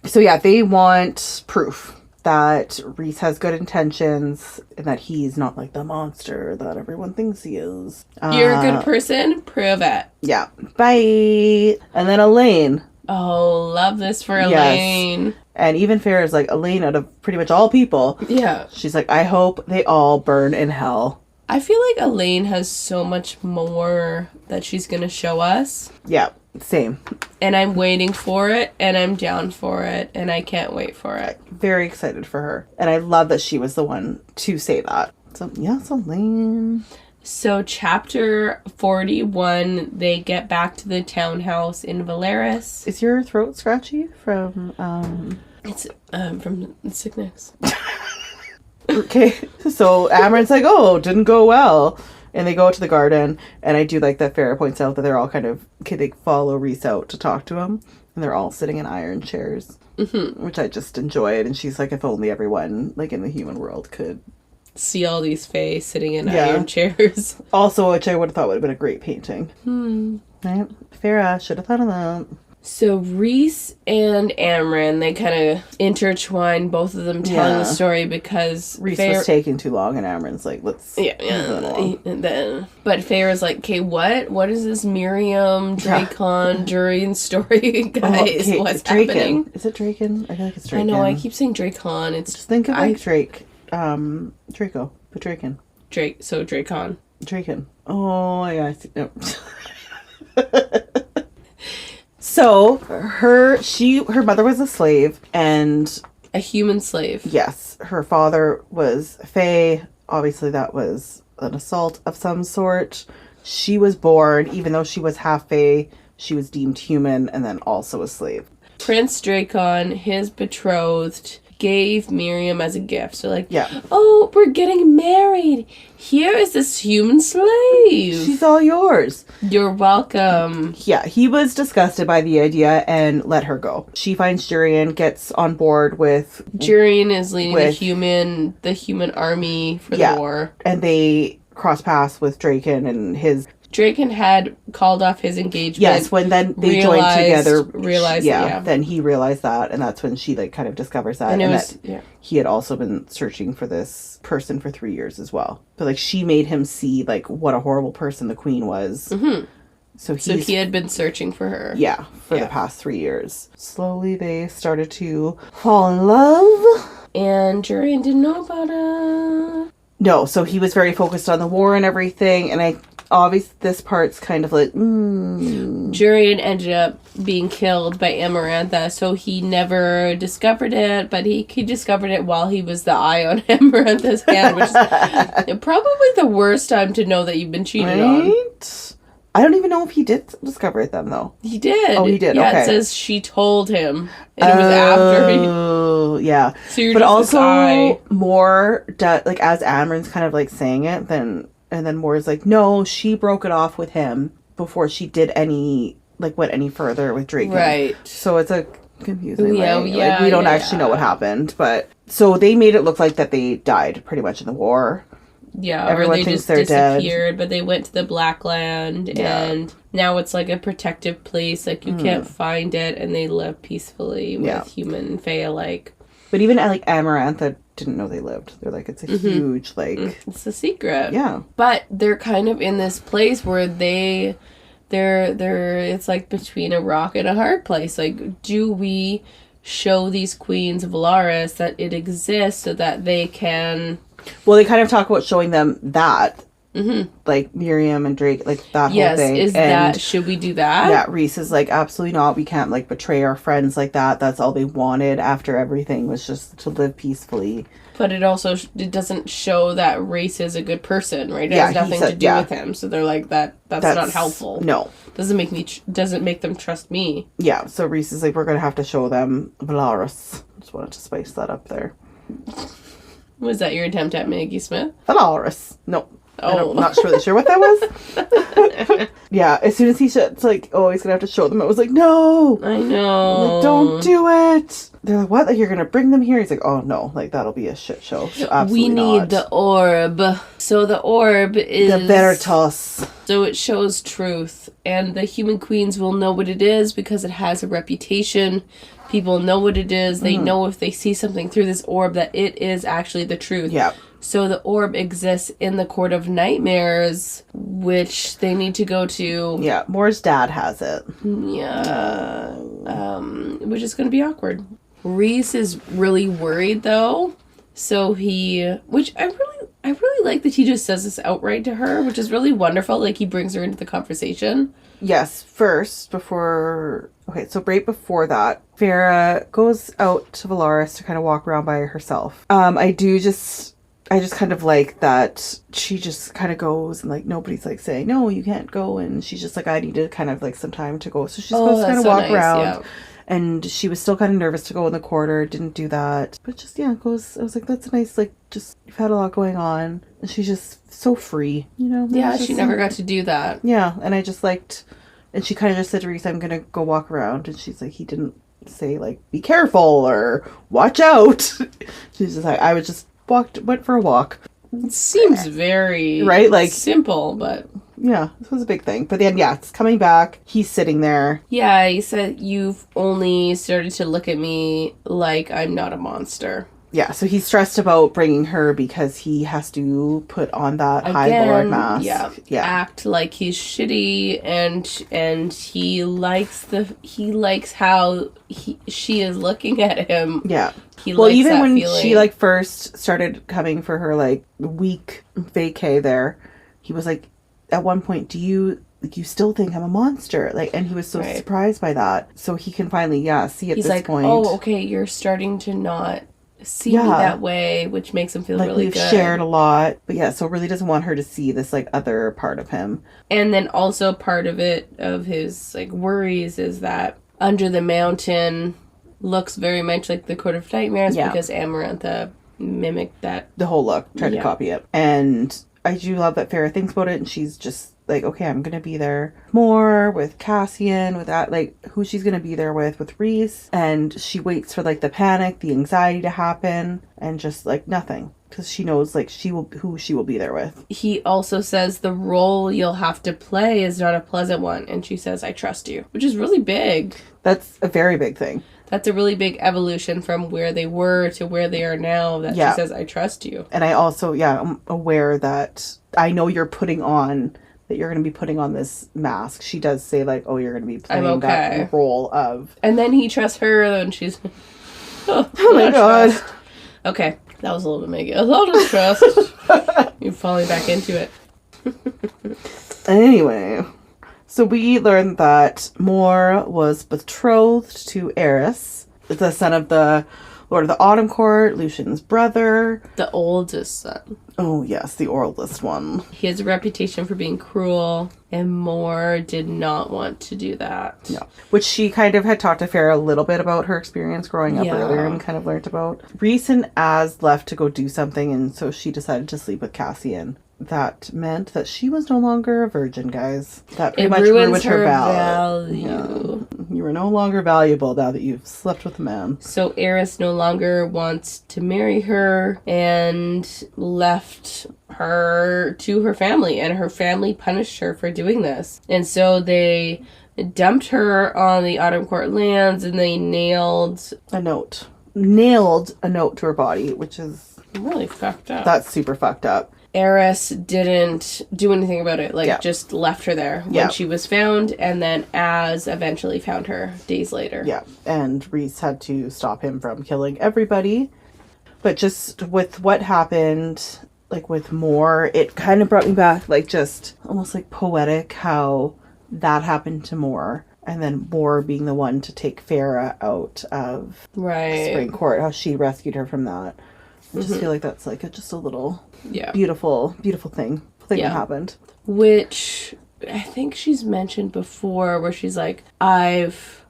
So yeah, they want proof that Rhys has good intentions and that he's not like the monster that everyone thinks he is. You're a good person, prove it. Yeah. Bye. And then Elaine. Oh, love this for Elaine. Yes. And even Farrah's like, Elaine, out of pretty much all people. Yeah. She's like, I hope they all burn in hell. I feel like Elaine has so much more that she's going to show us. Yeah. Same. And I'm waiting for it, and I'm down for it, and I can't wait for it. Very excited for her. And I love that she was the one to say that. So, yes, Elaine. So, chapter 41, they get back to the townhouse in Valeris. Is your throat scratchy from, It's, from sickness. Okay. So, Amaranth's like, oh, didn't go well. And they go to the garden, and I do like that Farrah points out that they're all kind of, they follow Rhys out to talk to him, and they're all sitting in iron chairs, which I just enjoyed. And she's like, if only everyone, like, in the human world could see all these fae sitting in iron chairs. Also, which I would have thought would have been a great painting. Right? Farrah, should have thought of that. So Reese and Amran, they kind of intertwine both of them telling the story because Reese was taking too long, and Amran's like, let's move and then, but Farrah's like, okay, what is this Miriam, Dracon, Durian story, guys? What's happening? Is it Draken? I feel like it's Draken. I know, I keep saying Dracon. It's just think of like Drake, Draco, but Draken. So Dracon. Draken. Oh yeah, I see. No. So her mother was a slave and a human slave. Yes, her father was Fae. Obviously, that was an assault of some sort. She was born, even though she was half Fae, she was deemed human and then also a slave. Prince Dracon, his betrothed, gave Miriam as a gift. So like, yeah. Oh, we're getting married. Here is this human slave. She's all yours. You're welcome. Yeah, he was disgusted by the idea and let her go. She finds Jurian, gets on board with... Jurian is leading the human army for the war. And they cross paths with Draken and his... Draken had called off his engagement. Yes, when then they joined together. Yeah. Then he realized that, and that's when she like kind of discovers that. And he had also been searching for this person for 3 years as well. But like she made him see like what a horrible person the queen was. Mm-hmm. So he had been searching for her. Yeah, for the past 3 years. Slowly they started to fall in love. And Jurian didn't know about it. No, so he was very focused on the war and everything, and obviously this part's kind of like Jurian ended up being killed by Amarantha, so he never discovered it, but he discovered it while he was the eye on Amarantha's hand, which is probably the worst time to know that you've been cheated on. I don't even know if he did discover it then, though. He did. Oh, he did. Yeah, okay. It says she told him, and it was after he. Oh, yeah. So you're but just also more like as Amran's kind of like saying it, then Moore's like, no, she broke it off with him before she did went any further with Drake. Right. So it's a confusing. Yeah, way. Like, we don't actually know what happened, but so they made it look like that they died pretty much in the war. Yeah, everyone or they thinks just they're disappeared, dead. but they went to the Black Land, and now it's like a protective place. Like you can't find it, and they live peacefully with human and fae alike. But even like Amarantha didn't know they lived. They're like, it's a huge it's a secret. Yeah, but they're kind of in this place where they're it's like between a rock and a hard place. Like, do we show these queens of Valaris that it exists so that they can? Well, they kind of talk about showing them that, like Miriam and Drake, like that whole thing. Yes, should we do that? Yeah, Reese is like, absolutely not. We can't like betray our friends like that. That's all they wanted after everything was just to live peacefully. But it also it doesn't show that Reese is a good person, right? It has nothing to do with him. So they're like that's not helpful. No, doesn't make them trust me. Yeah, so Reese is like, we're gonna have to show them Valaris. Just wanted to spice that up there. Was that your attempt at Maggie Smith? Valaris. No. Oh. I'm not really sure what that was. Yeah, as soon as he said, it's like, oh, he's gonna have to show them. I was like, no. I know. Like, don't do it. They're like, what? Like, you're gonna bring them here? He's like, oh no, like that'll be a shit show. So absolutely we need the orb. So the orb is the Veritas. So it shows truth, and the human queens will know what it is because it has a reputation. People know what it is. They know if they see something through this orb that it is actually the truth. Yeah. So the orb exists in the Court of Nightmares, which they need to go to. Yeah, Moore's dad has it. Yeah. Which is going to be awkward. Reese is really worried, though. So which I really like that he just says this outright to her, which is really wonderful. Like, he brings her into the conversation. Yes, so right before that, Farrah goes out to Valaris to kind of walk around by herself. I just kind of like that she just kind of goes and like nobody's like saying, no, you can't go. And she's just like, I need to kind of like some time to go. So she's supposed to kind of walk around. Yeah. And she was still kind of nervous to go in the quarter, didn't do that. But just, goes, I was like, that's nice. Like, just, you've had a lot going on. And she's just so free, you know? Yeah, she never got to do that. Yeah, and I just liked, and she kind of just said to Reese, I'm going to go walk around. And she's like, he didn't say, like, be careful or watch out. She's just like, I was just went for a walk. It seems very right, like simple, but Yeah, this was a big thing. But then, yeah, it's coming back. He's sitting there. Yeah, he said, you've only started to look at me like I'm not a monster. Yeah, so he's stressed about bringing her because he has to put on that High Lord mask. Yeah, act like he's shitty, and he likes how she is looking at him. Yeah. He likes even that when feeling. she like first started coming for her like week vacay there, he was like, at one point, do you still think I'm a monster? Like, and he was so surprised by that. So he can finally, see at he's this like, point. oh, okay, you're starting to not see me that way, which makes him feel like really we've good. Shared a lot, but so really doesn't want her to see this like other part of him. And then also part of his like worries is that Under the Mountain looks very much like the Court of Nightmares because Amarantha mimicked that the whole look, tried to copy it. And I do love that Farrah thinks about it, and she's just like, okay, I'm gonna be there more with Cassian, with that, like, who she's gonna be there with Reese. And she waits for like the panic, the anxiety to happen, and just like nothing, because she knows like who she will be there with. He also says the role you'll have to play is not a pleasant one, and she says, I trust you, which is really big. That's a very big thing. That's a really big evolution from where they were to where they are now, that she says, I trust you. And I also, I'm aware that I know you're going to be putting on this mask. She does say like, oh, you're going to be playing that role of... And then he trusts her, and she's... Oh my God. Trust. Okay, that was a little bit Maggie. A lot of trust. You're falling back into it. Anyway... So we learned that Mor was betrothed to Eris, the son of the Lord of the Autumn Court, Lucian's brother. The oldest son. Oh, yes, the oldest one. He has a reputation for being cruel, and Mor did not want to do that. Yeah. Which she kind of had talked to Farrah a little bit about her experience growing up earlier and kind of learned about. Reese and Az left to go do something, and so she decided to sleep with Cassian. That meant that she was no longer a virgin, guys. That pretty much ruined her value. Yeah. You are no longer valuable now that you've slept with a man. So Eris no longer wants to marry her and left her to her family, and her family punished her for doing this. And so they dumped her on the Autumn Court lands, and they nailed a note to her body, which is really fucked up. That's super fucked up. Eris didn't do anything about it, just left her there when she was found, and then Az eventually found her days later. Yeah, and Reese had to stop him from killing everybody. But just with what happened, like with Mor, it kind of brought me back, like just almost like poetic how that happened to Mor. And then Mor being the one to take Farrah out of Spring Court, how she rescued her from that. I just feel like that's like just a little beautiful thing that happened. Which I think she's mentioned before, where she's like, I've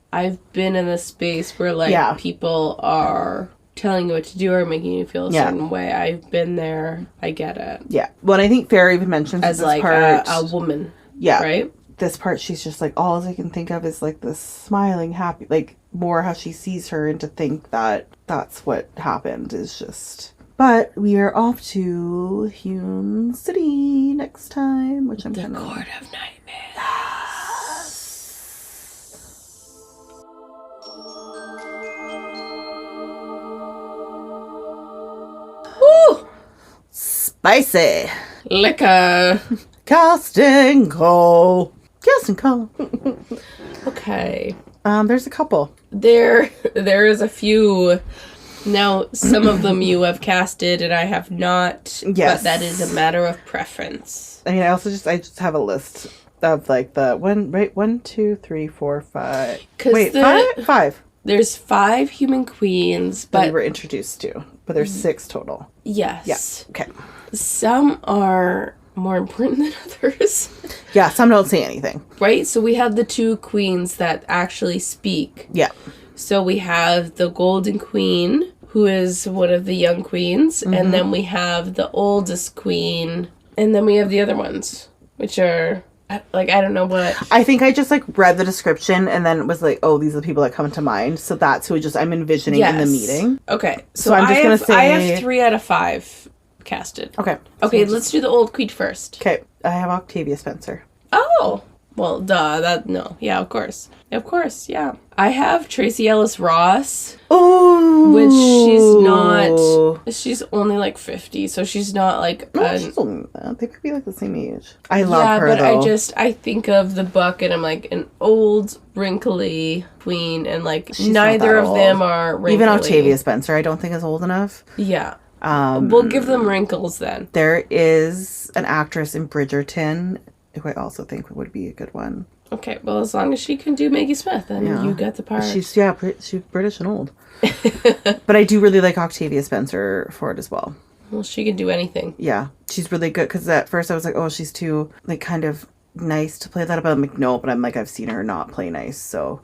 been in this space where like people are telling you what to do or making you feel a certain way. I've been there. I get it. Yeah. Well, and I think Farrah even mentions as this like part, a woman. Yeah. Right? This part, she's just like, all I can think of is like this smiling, happy, like more how she sees her, and to think that that's what happened is just... But we are off to Hewn City next time, which I'm the Court of Nightmares. Woo! Spicy. Liquor. Casting call. Okay. There's a couple. There is a few. Now, some of them you have casted and I have not. Yes. But that is a matter of preference. I mean, I just have a list of like the 1, 2, 3, 4, 5. Wait, 5? There's 5 human queens, but we were introduced to, but there's 6 total. Yes. Yeah. Okay. Some are more important than others. Yeah, some don't say anything. Right? So we have the 2 queens that actually speak. Yeah. So we have the Golden Queen, who is one of the young queens, and then we have the oldest queen, and then we have the other ones, which are, like, I don't know what. I think I just, like, read the description, and then it was like, oh, these are the people that come to mind, so that's who I'm envisioning in the meeting. Okay. So I'm just going to say... I have 3 out of 5 casted. Okay. Okay, let's do the old queen first. Okay, I have Octavia Spencer. Oh! Well, duh, no. Yeah, of course. Of course, yeah. I have Tracy Ellis Ross. Oh! Which she's only like 50, so she's not like... No, she's only that. They could be like the same age. I love her, though. Yeah, but I think of the book and I'm like an old, wrinkly queen, and like She's neither of them are wrinkly. Even Octavia Spencer I don't think is old enough. Yeah. We'll give them wrinkles then. There is an actress in Bridgerton who I also think would be a good one. Okay, well, as long as she can do Maggie Smith, then you got the part. She's British and old. But I do really like Octavia Spencer for it as well. Well, she can do anything. Yeah, she's really good, because at first I was like, oh, she's too, like, kind of nice to play that, but I'm like, no, but I'm like, I've seen her not play nice, so.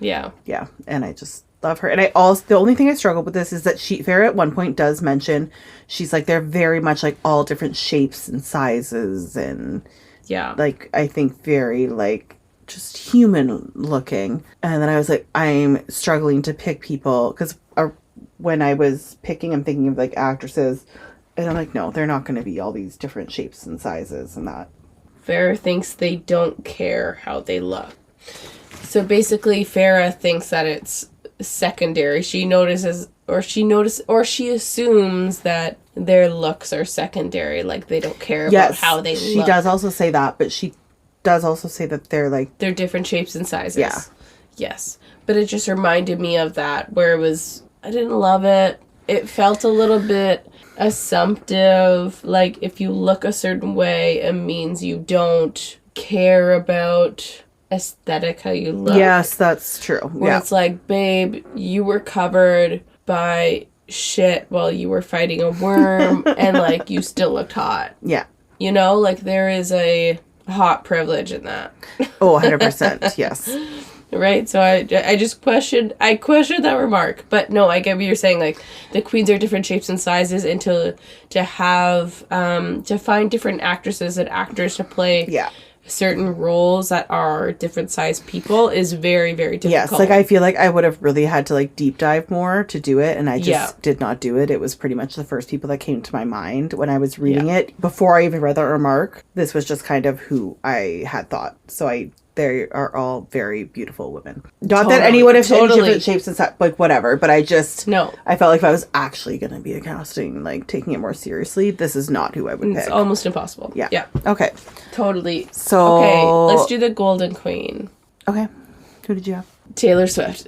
Yeah. Yeah, and I just love her. And the only thing I struggle with this is that Farrah at one point does mention, she's like, they're very much like all different shapes and sizes, and yeah, like, I think very like just human looking. And then I was like, I'm struggling to pick people, because when I was picking, I'm thinking of like actresses, and I'm like, no, they're not going to be all these different shapes and sizes and that. Farrah thinks they don't care how they look. So basically, Farrah thinks that it's secondary. She assumes that their looks are secondary, like they don't care about how they look. She does also say that, but she does also say that they're different shapes and sizes. Yeah. Yes. But it just reminded me of that, where it was, I didn't love it. It felt a little bit assumptive. Like, if you look a certain way, it means you don't care about aesthetic, how you look. Yes, that's true. Where it's like, babe, you were covered by shit while you were fighting a worm, and like, you still looked hot. Yeah. You know, like, there is a hot privilege in that. Oh, 100%. Yes. Right? So I just questioned that remark. But no, I get what you're saying. Like, the queens are different shapes and sizes, and to have to find different actresses and actors to play certain roles that are different sized people is very, very difficult. Yes, like, I feel like I would have really had to like deep dive more to do it, and I just did not do it. It was pretty much the first people that came to my mind when I was reading it. Before I even read that remark, this was just kind of who I had thought. So they are all very beautiful women. Not that anyone of any different shapes and stuff, like, whatever, but I just... No. I felt like if I was actually going to be a casting, like, taking it more seriously, this is not who I would pick. It's almost impossible. Yeah. Yeah. Okay. Totally. So... Okay, let's do the Golden Queen. Okay. Who did you have? Taylor Swift.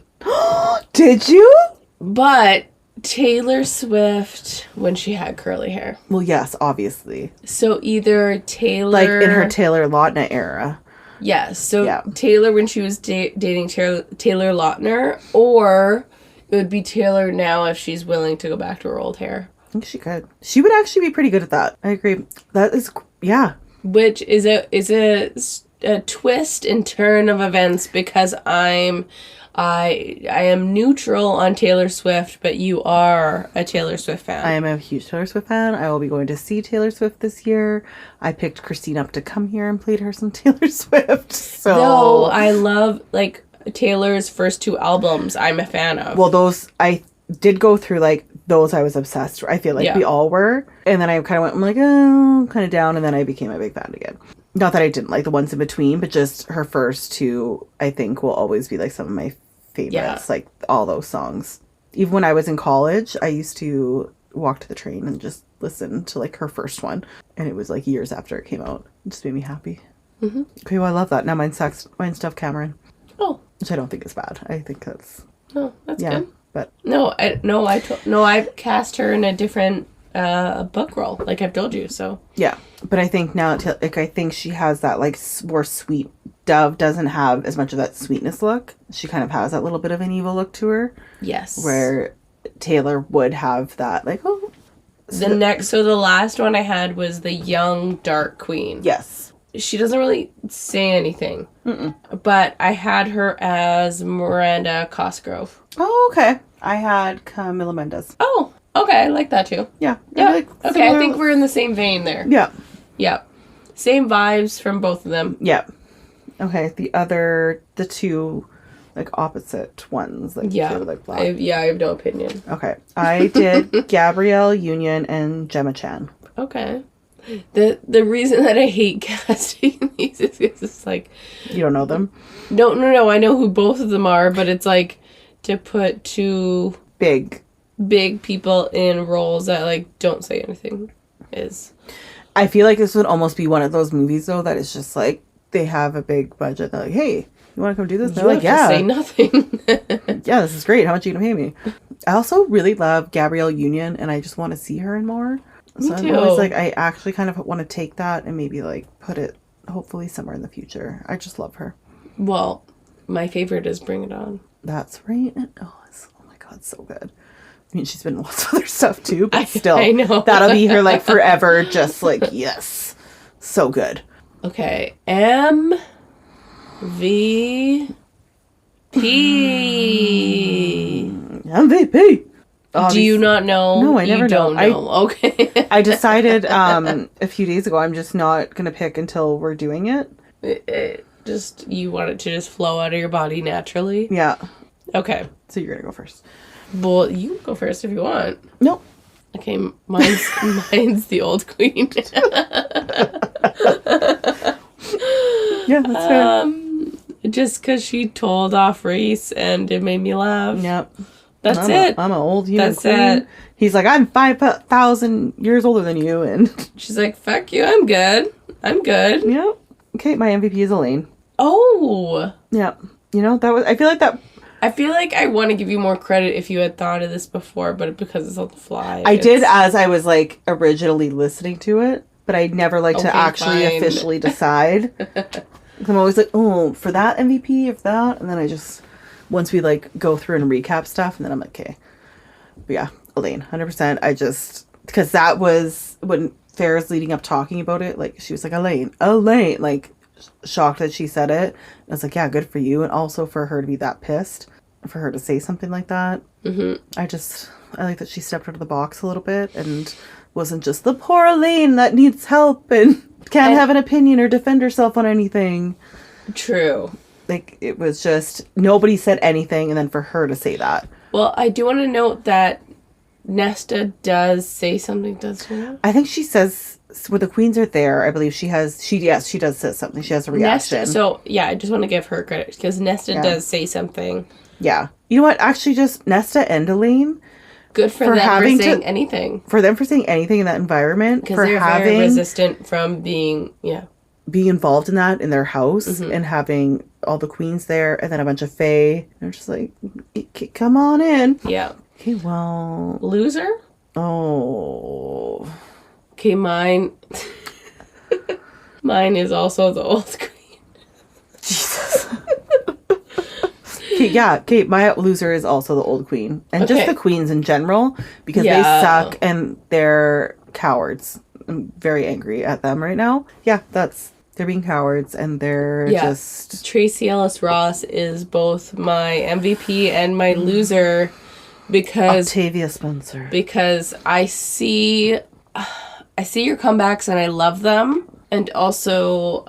Did you? But Taylor Swift when she had curly hair. Well, yes, obviously. So either Taylor... Like, in her Taylor Lautner era. Yes, so Taylor when she was dating Taylor Lautner, or it would be Taylor now if she's willing to go back to her old hair. I think she could. She would actually be pretty good at that. I agree. That is, Which is a twist and turn of events, because I am neutral on Taylor Swift, but you are a Taylor Swift fan. I am a huge Taylor Swift fan. I will be going to see Taylor Swift this year. I picked Christine up to come here and played her some Taylor Swift. So no, I love like Taylor's first 2 albums. I'm a fan of. Well, those I did go through, like, those I was obsessed with. I feel like we all were. And then I kind of went, I'm like, oh, kind of down. And then I became a big fan again. Not that I didn't like the ones in between, but just her first 2, I think, will always be like some of my favorites, like all those songs. Even when I was in college, I used to walk to the train and just listen to like her first one, and it was like years after it came out. It just made me happy. Mm-hmm. Okay, well, I love that. Now mine's Steph Cameron. Oh, which I don't think is bad. I think that's good. But I cast her in a different book role, like I've told you. So yeah, but I think now, like, I think she has that like more sweet. Dove doesn't have as much of that sweetness look. She kind of has that little bit of an evil look to her. Yes. Where Taylor would have that, like, oh. So the last one I had was the young dark queen. Yes. She doesn't really say anything. Mm-mm. But I had her as Miranda Cosgrove. Oh, okay. I had Camila Mendes. Oh, okay. I like that too. Yeah. Yeah. Okay, I think we're in the same vein there. Yeah. Yeah. Same vibes from both of them. Yeah. Okay, the 2 like opposite ones. Like Yeah. they were like black. I have no opinion. Okay. I did Gabrielle Union and Gemma Chan. Okay. The reason that I hate casting these is because it's like... You don't know them? No. I know who both of them are, but it's like to put two... Big people in roles that, like, don't say anything is... I feel like this would almost be one of those movies, though, that is just like, they have a big budget. They're like, hey, you want to come do this? They're like, yeah. Say nothing. Yeah, this is great. How much are you going to pay me? I also really love Gabrielle Union, and I just want to see her in more. So I'm always like, I actually kind of want to take that and maybe like put it hopefully somewhere in the future. I just love her. Well, my favorite is Bring It On. That's right. Oh my God, so good. I mean, she's been in lots of other stuff too, but still, I know. that'll be her like forever. Just like, yes, so good. Okay, MVP. MVP. Do you not know? No, I never don't know. Okay. I decided a few days ago I'm just not going to pick until we're doing it. Just, you want it to just flow out of your body naturally? Yeah. Okay. So you're going to go first. Well, you can go first if you want. No. Okay, mine's the old queen. Yeah, that's fair. Just because she told off Reese and it made me laugh. Yep. That's it. I'm an old human That's queen. it. He's like, I'm 5,000 years older than you, and She's like, fuck you, I'm good. Yep. Okay, my MVP is Elaine. Oh. Yeah. You know, that was, I feel like I want to give you more credit if you had thought of this before, but because it's on the fly. I did as I was like originally listening to it, but I never like to actually fine. officially decide. I'm always like, oh, for that MVP or for that, and then I just, once we like go through and recap stuff, and then I'm like, okay. But yeah, Elaine, 100%. I just, because that was when Farrah's leading up talking about it, like she was like, Elaine, like shocked that she said it. I was like, yeah, good for you. And also for her to be that pissed, for her to say something like that. Mm-hmm. I like that she stepped out of the box a little bit and wasn't just the poor Elaine that needs help and can't have an opinion or defend herself on anything. True. Like, it was just, nobody said anything, and then for her to say that. Well, I do want to note that Nesta does say something, does she not? I think she says, when the queens are there, I believe she does say something. She has a reaction. Nesta, so, yeah, I just want to give her credit, because Nesta does say something. Yeah. You know what? Actually, just Nesta and Elaine. Good for them for saying anything. For them for saying anything in that environment. Because they're very resistant from being involved in that in their house and having all the queens there and then a bunch of fae. They're just like, come on in. Yeah. Okay, well. Loser? Oh. Okay, mine is also the old queen. Jesus. Okay, my loser is also the old queen. And just the queens in general, because they suck and they're cowards. I'm very angry at them right now. Yeah, they're being cowards and they're just... Tracy Ellis Ross is both my MVP and my loser because... Octavia Spencer. Because I see your comebacks and I love them. And also,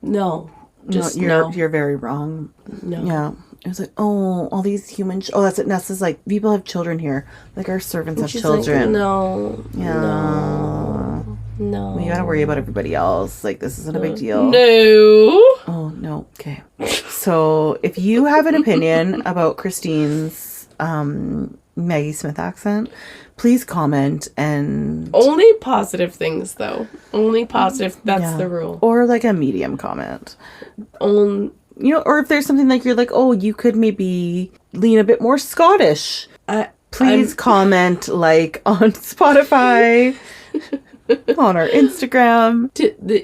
no. You're very wrong. No. Yeah. It was like, oh, all these human... that's it. Nessa's like, people have children here. Like, our servants have children. Like, no. Yeah. No. Well, you gotta worry about everybody else. Like, this isn't a big deal. No. Oh, no. Okay. So, if you have an opinion about Christine's Maggie Smith accent, please comment and... Only positive things, though. Only positive. That's the rule. Or, like, a medium comment. You know, or if there's something like you're like, oh, you could maybe lean a bit more Scottish. Please comment, like, on Spotify, on our Instagram.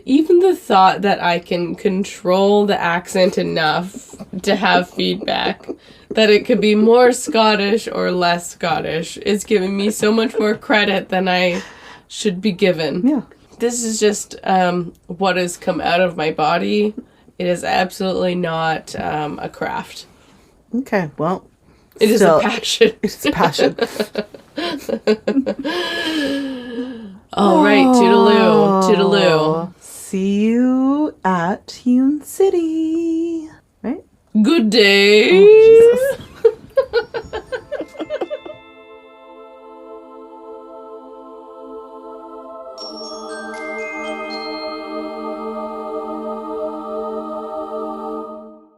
Even the thought that I can control the accent enough to have feedback, that it could be more Scottish or less Scottish, is giving me so much more credit than I should be given. Yeah. This is just what has come out of my body. It is absolutely not a craft. Okay, well. It is a passion. It's a passion. All right, toodaloo. Toodaloo. See you at Hewn City. Right? Good day.